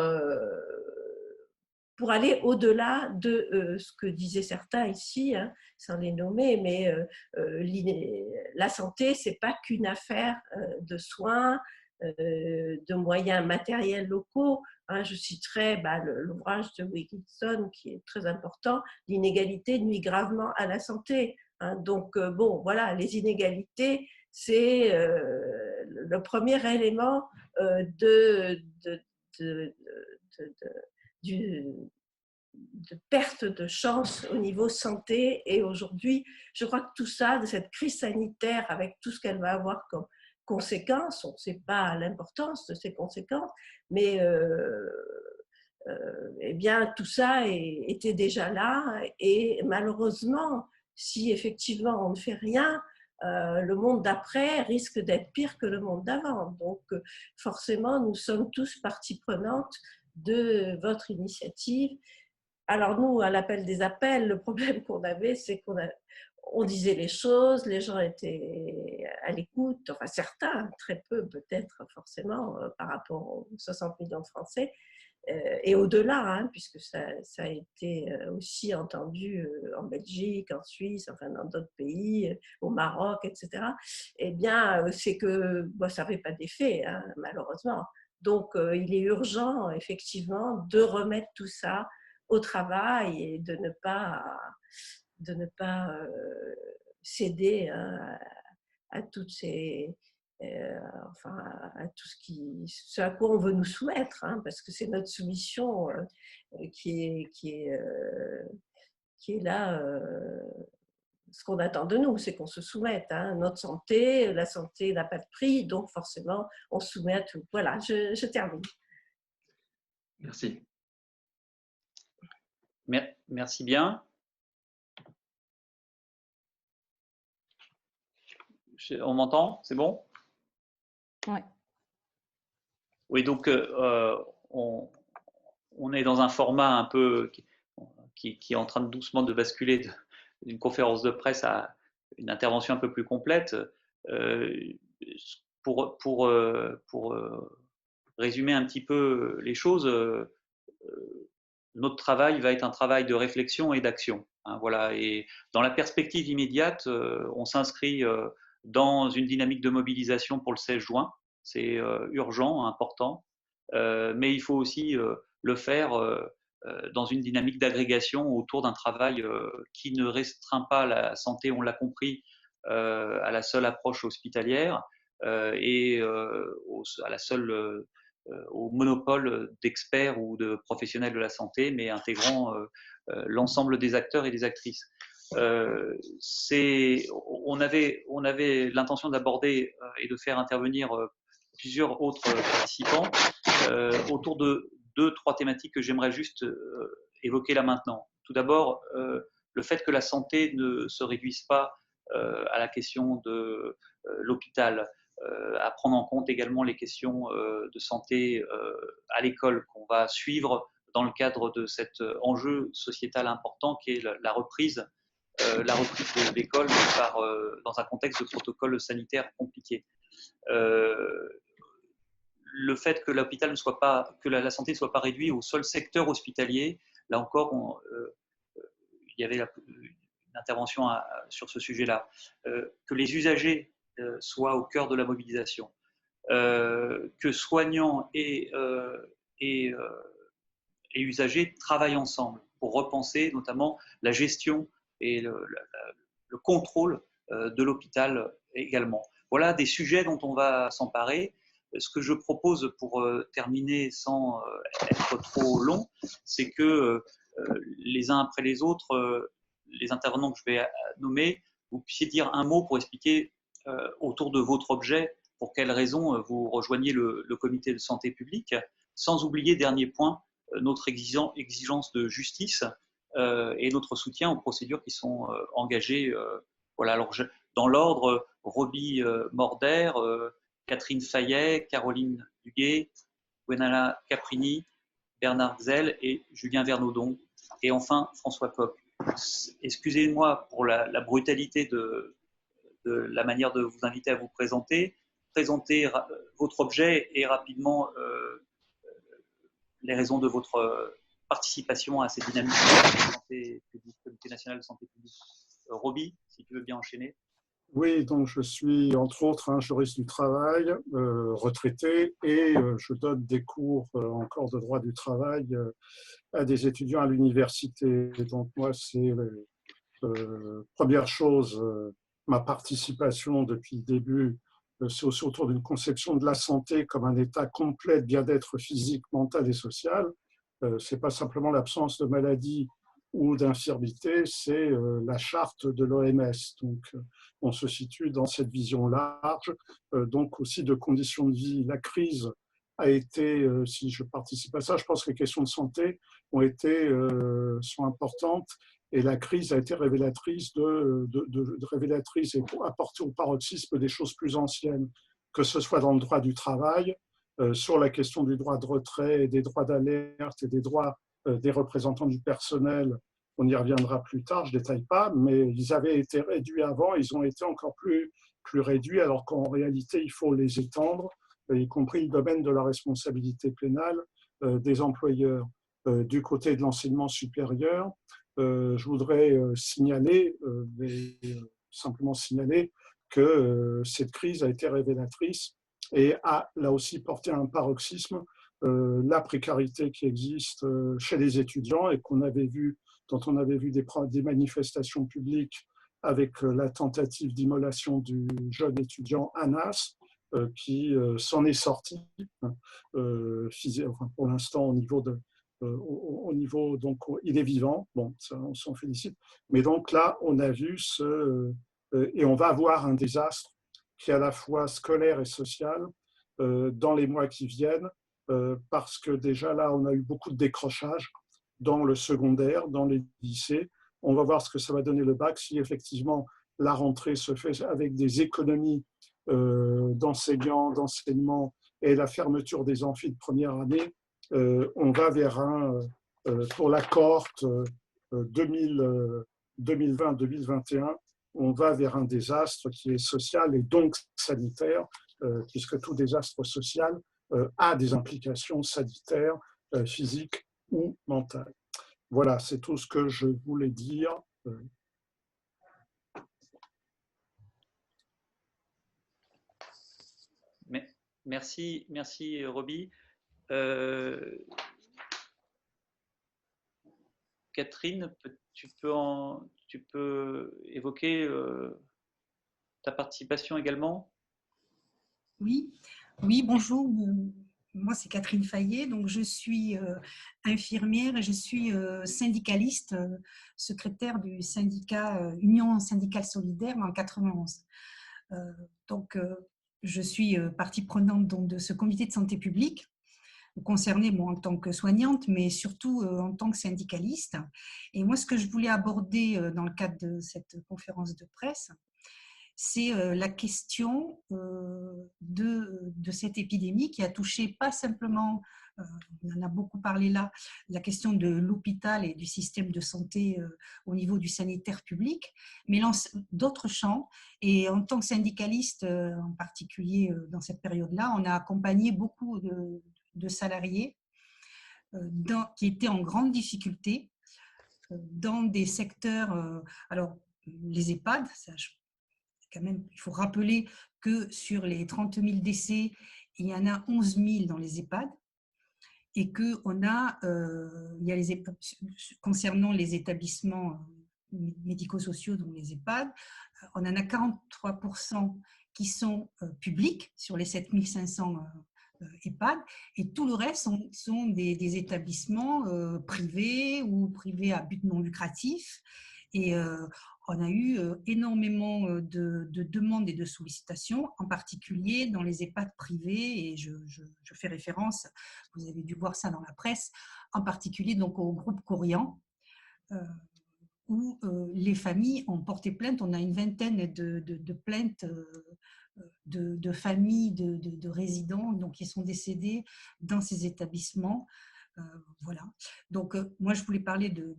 aller au-delà de ce que disaient certains ici, hein, sans les nommer, mais la santé, ce n'est pas qu'une affaire de soins, de moyens matériels locaux. Hein, je citerai l'ouvrage de Wilkinson qui est très important, l'inégalité nuit gravement à la santé. Hein, donc, bon, voilà, les inégalités, c'est le premier élément de perte de chance au niveau santé. Et aujourd'hui, je crois que tout ça, de cette crise sanitaire, avec tout ce qu'elle va avoir comme conséquences, on ne sait pas l'importance de ces conséquences, mais eh bien, tout ça était déjà là. Et malheureusement, si effectivement on ne fait rien, le monde d'après risque d'être pire que le monde d'avant. Donc, forcément, nous sommes tous partie prenante de votre initiative. Alors nous, à l'appel des appels, le problème qu'on avait, c'est on disait les choses, les gens étaient à l'écoute, enfin certains, très peu peut-être forcément par rapport aux 60 millions de Français, et au-delà, hein, puisque ça a été aussi entendu en Belgique, en Suisse, enfin dans d'autres pays, au Maroc, etc. Eh bien, c'est que ça n'avait pas d'effet, hein, malheureusement. Donc, il est urgent, effectivement, de remettre tout ça au travail et de ne pas céder à toutes ces enfin à tout ce à quoi on veut nous soumettre, hein, parce que c'est notre soumission qui est là. Ce qu'on attend de nous, c'est qu'on se soumette. Hein. Notre santé, la santé n'a pas de prix, donc forcément, on se soumet à tout. Voilà, je termine. Merci. Merci bien. On m'entend? C'est bon? Ouais. Oui, donc on est dans un format un peu qui est en train de doucement de basculer d'une conférence de presse à une intervention un peu plus complète. Pour résumer un petit peu les choses, notre travail va être un travail de réflexion et d'action. Hein, voilà. Et dans la perspective immédiate, on s'inscrit dans une dynamique de mobilisation pour le 16 juin. C'est urgent, important, mais il faut aussi le faire dans une dynamique d'agrégation autour d'un travail qui ne restreint pas la santé, on l'a compris, à la seule approche hospitalière et à la seule au monopole d'experts ou de professionnels de la santé, mais intégrant l'ensemble des acteurs et des actrices. On avait l'intention d'aborder et de faire intervenir plusieurs autres participants autour de 2-3 thématiques que j'aimerais juste évoquer là maintenant. Tout d'abord, le fait que la santé ne se réduise pas à la question de l'hôpital, à prendre en compte également les questions de santé à l'école qu'on va suivre dans le cadre de cet enjeu sociétal important qui est la reprise de l'école dans un contexte de protocole sanitaire compliqué. Le fait que l'hôpital ne soit pas, que la santé ne soit pas réduite au seul secteur hospitalier, là encore, il y avait une intervention sur ce sujet-là, que les usagers soient au cœur de la mobilisation, que soignants et usagers travaillent ensemble pour repenser notamment la gestion et le contrôle de l'hôpital également. Voilà des sujets dont on va s'emparer. Ce que je propose pour terminer sans être trop long, c'est que les uns après les autres, les intervenants que je vais nommer, vous puissiez dire un mot pour expliquer autour de votre objet pour quelles raisons vous rejoignez le comité de santé publique, sans oublier, dernier point, notre exigence de justice et notre soutien aux procédures qui sont engagées. Voilà, alors dans l'ordre, Roby Morder, Catherine Fayet, Caroline Duguet, Gwenala Caprini, Bernard Xel et Julien Vernaudon, et enfin François Coq. Excusez-moi pour la brutalité de la manière de vous inviter à vous présenter. Présenter votre objet et rapidement les raisons de votre participation à cette dynamique de santé publique, Comité national de santé publique. Roby, si tu veux bien enchaîner. Oui, donc je suis entre autres un juriste du travail, retraité, et je donne des cours encore de droit du travail à des étudiants à l'université. Donc moi, c'est première chose, ma participation depuis le début, c'est aussi autour d'une conception de la santé comme un état complet de bien-être physique, mental et social. Ce n'est pas simplement l'absence de maladie ou d'infirmité, c'est la charte de l'OMS. Donc, on se situe dans cette vision large, donc aussi de conditions de vie. La crise a été, si je participe à ça, je pense que les questions de santé sont importantes, et la crise a été révélatrice révélatrice et apporté au paroxysme des choses plus anciennes, que ce soit dans le droit du travail, sur la question du droit de retrait et des droits d'alerte et des droits des représentants du personnel. On y reviendra plus tard, je ne détaille pas, mais ils avaient été réduits avant, ils ont été encore plus réduits, alors qu'en réalité, il faut les étendre, y compris le domaine de la responsabilité pénale des employeurs. Du côté de l'enseignement supérieur, je voudrais simplement signaler que cette crise a été révélatrice et a là aussi porté à un paroxysme la précarité qui existe chez les étudiants et dont on avait vu des manifestations publiques avec la tentative d'immolation du jeune étudiant Anas, qui s'en est sorti, pour l'instant au niveau, donc il est vivant, bon, ça, on s'en félicite, mais donc là, on a vu et on va avoir un désastre qui est à la fois scolaire et social dans les mois qui viennent, parce que déjà là, on a eu beaucoup de décrochage dans le secondaire, dans les lycées. On va voir ce que ça va donner le bac, si effectivement la rentrée se fait avec des économies d'enseignants, d'enseignement et la fermeture des amphis de première année. On va vers pour la cohorte 2020-2021, on va vers un désastre qui est social et donc sanitaire, puisque tout désastre social a des implications sanitaires, physiques ou mentales. Voilà, c'est tout ce que je voulais dire. Merci Roby. Catherine, tu peux évoquer ta participation également? Oui, bonjour. Moi, c'est Catherine Fayet. Donc, je suis infirmière et je suis syndicaliste, secrétaire du syndicat Union syndicale solidaire en 91. Donc, je suis partie prenante donc, de ce comité de santé publique, concernée en tant que soignante, mais surtout en tant que syndicaliste. Et moi, ce que je voulais aborder dans le cadre de cette conférence de presse, c'est la question de cette épidémie qui a touché pas simplement, on en a beaucoup parlé là, la question de l'hôpital et du système de santé au niveau du sanitaire public, mais d'autres champs. Et en tant que syndicaliste, en particulier dans cette période-là, on a accompagné beaucoup de salariés qui étaient en grande difficulté dans des secteurs, alors les EHPAD, quand même, il faut rappeler que sur les 30 000 décès, il y en a 11 000 dans les EHPAD et qu'on a, concernant les établissements médico-sociaux, dont les EHPAD, on en a 43% qui sont publics sur les 7 500 EHPAD, et tout le reste sont des établissements privés ou privés à but non lucratif. Et on a eu énormément de demandes et de sollicitations, en particulier dans les EHPAD privés, et je fais référence, vous avez dû voir ça dans la presse, en particulier donc au groupe Corian, où les familles ont porté plainte. On a une vingtaine de plaintes de familles, de résidents donc, qui sont décédés dans ces établissements. Voilà. Donc, moi, je voulais parler de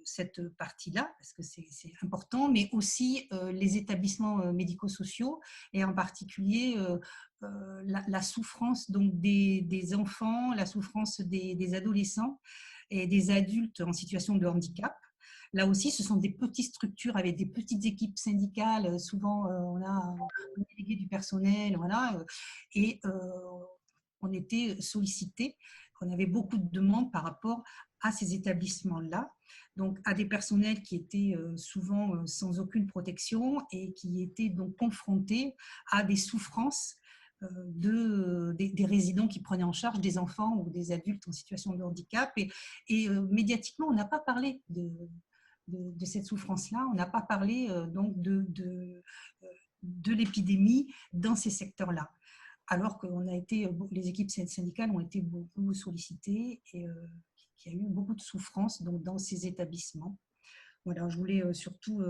cette partie-là, parce que c'est important, mais aussi les établissements médico-sociaux, et en particulier la souffrance donc, des enfants, la souffrance des adolescents et des adultes en situation de handicap. Là aussi, ce sont des petites structures avec des petites équipes syndicales. Souvent, on a un délégué du personnel, voilà, et on était sollicités. On avait beaucoup de demandes par rapport à ces établissements-là, donc à des personnels qui étaient souvent sans aucune protection et qui étaient donc confrontés à des souffrances des résidents qui prenaient en charge des enfants ou des adultes en situation de handicap. Et médiatiquement, on n'a pas parlé de cette souffrance-là, on n'a pas parlé donc de l'épidémie dans ces secteurs-là. Alors que les équipes syndicales ont été beaucoup sollicitées et qu'il y a eu beaucoup de souffrance donc, dans ces établissements. Voilà, je voulais surtout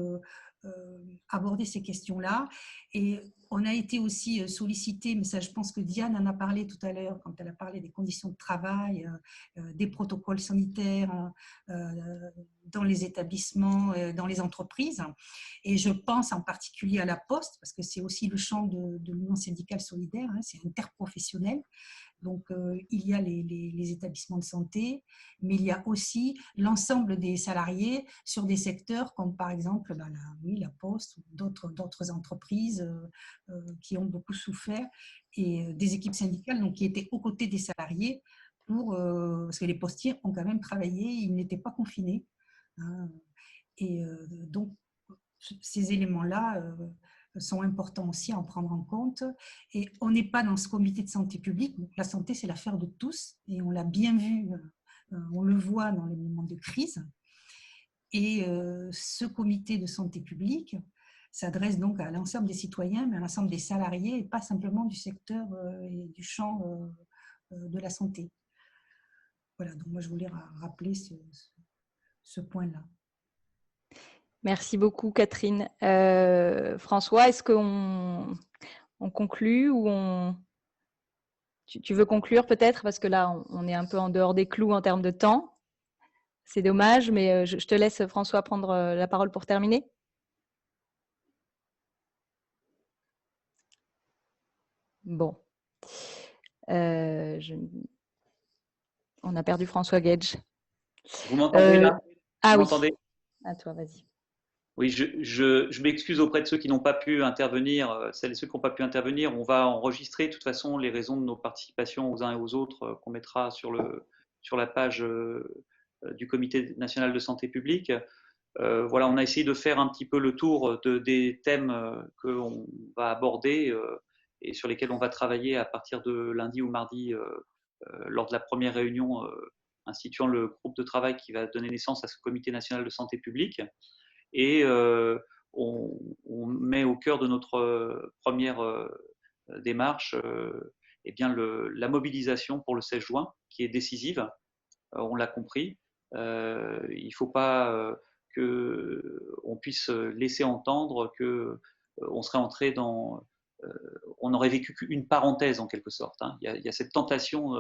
aborder ces questions-là. Et on a été aussi sollicité, mais ça je pense que Diane en a parlé tout à l'heure quand elle a parlé des conditions de travail, des protocoles sanitaires dans les établissements, dans les entreprises. Et je pense en particulier à la Poste, parce que c'est aussi le champ de l'Union syndicale solidaire, hein, c'est interprofessionnel. Donc, il y a les établissements de santé, mais il y a aussi l'ensemble des salariés sur des secteurs comme par exemple la Poste ou d'autres entreprises qui ont beaucoup souffert et des équipes syndicales donc, qui étaient aux côtés des salariés parce que les postiers ont quand même travaillé, ils n'étaient pas confinés. Hein, et donc, ces éléments-là sont importants aussi à en prendre en compte. Et on n'est pas dans ce comité de santé publique. Donc la santé, c'est l'affaire de tous. Et on l'a bien vu, on le voit dans les moments de crise. Et ce comité de santé publique s'adresse donc à l'ensemble des citoyens, mais à l'ensemble des salariés, et pas simplement du secteur et du champ de la santé. Voilà, donc moi je voulais rappeler ce point-là. Merci beaucoup, Catherine. François, est-ce qu'on conclut ou tu veux conclure peut-être? Parce que là, on est un peu en dehors des clous en termes de temps. C'est dommage, mais je te laisse, François, prendre la parole pour terminer. Bon. On a perdu François Gage. Vous m'entendez là? Ah Vous oui. m'entendez? À toi, vas-y. Oui, je m'excuse auprès de ceux qui n'ont pas pu intervenir. Celles et ceux qui n'ont pas pu intervenir, on va enregistrer de toute façon les raisons de nos participations aux uns et aux autres qu'on mettra sur la page du Comité national de santé publique. Voilà, on a essayé de faire un petit peu le tour des thèmes qu'on va aborder et sur lesquels on va travailler à partir de lundi ou mardi lors de la première réunion instituant le groupe de travail qui va donner naissance à ce Comité national de santé publique. Et on met au cœur de notre première démarche eh bien la mobilisation pour le 16 juin, qui est décisive, on l'a compris. Il ne faut pas qu'on puisse laisser entendre qu'on serait entré dans... on aurait vécu qu'une parenthèse en quelque sorte. Hein. Il y a cette tentation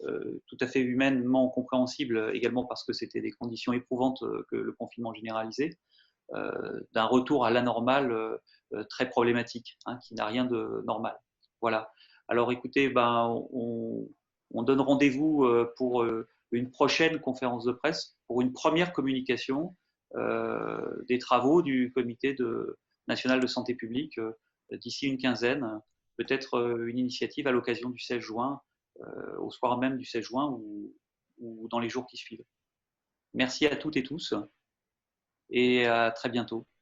tout à fait humainement compréhensible, également parce que c'était des conditions éprouvantes que le confinement généralisé, d'un retour à l'anormal très problématique, hein, qui n'a rien de normal. Voilà. Alors écoutez, on donne rendez-vous pour une prochaine conférence de presse, pour une première communication des travaux du Comité national de santé publique d'ici une quinzaine, peut-être une initiative à l'occasion du 16 juin, au soir même du 16 juin ou dans les jours qui suivent. Merci à toutes et tous et à très bientôt.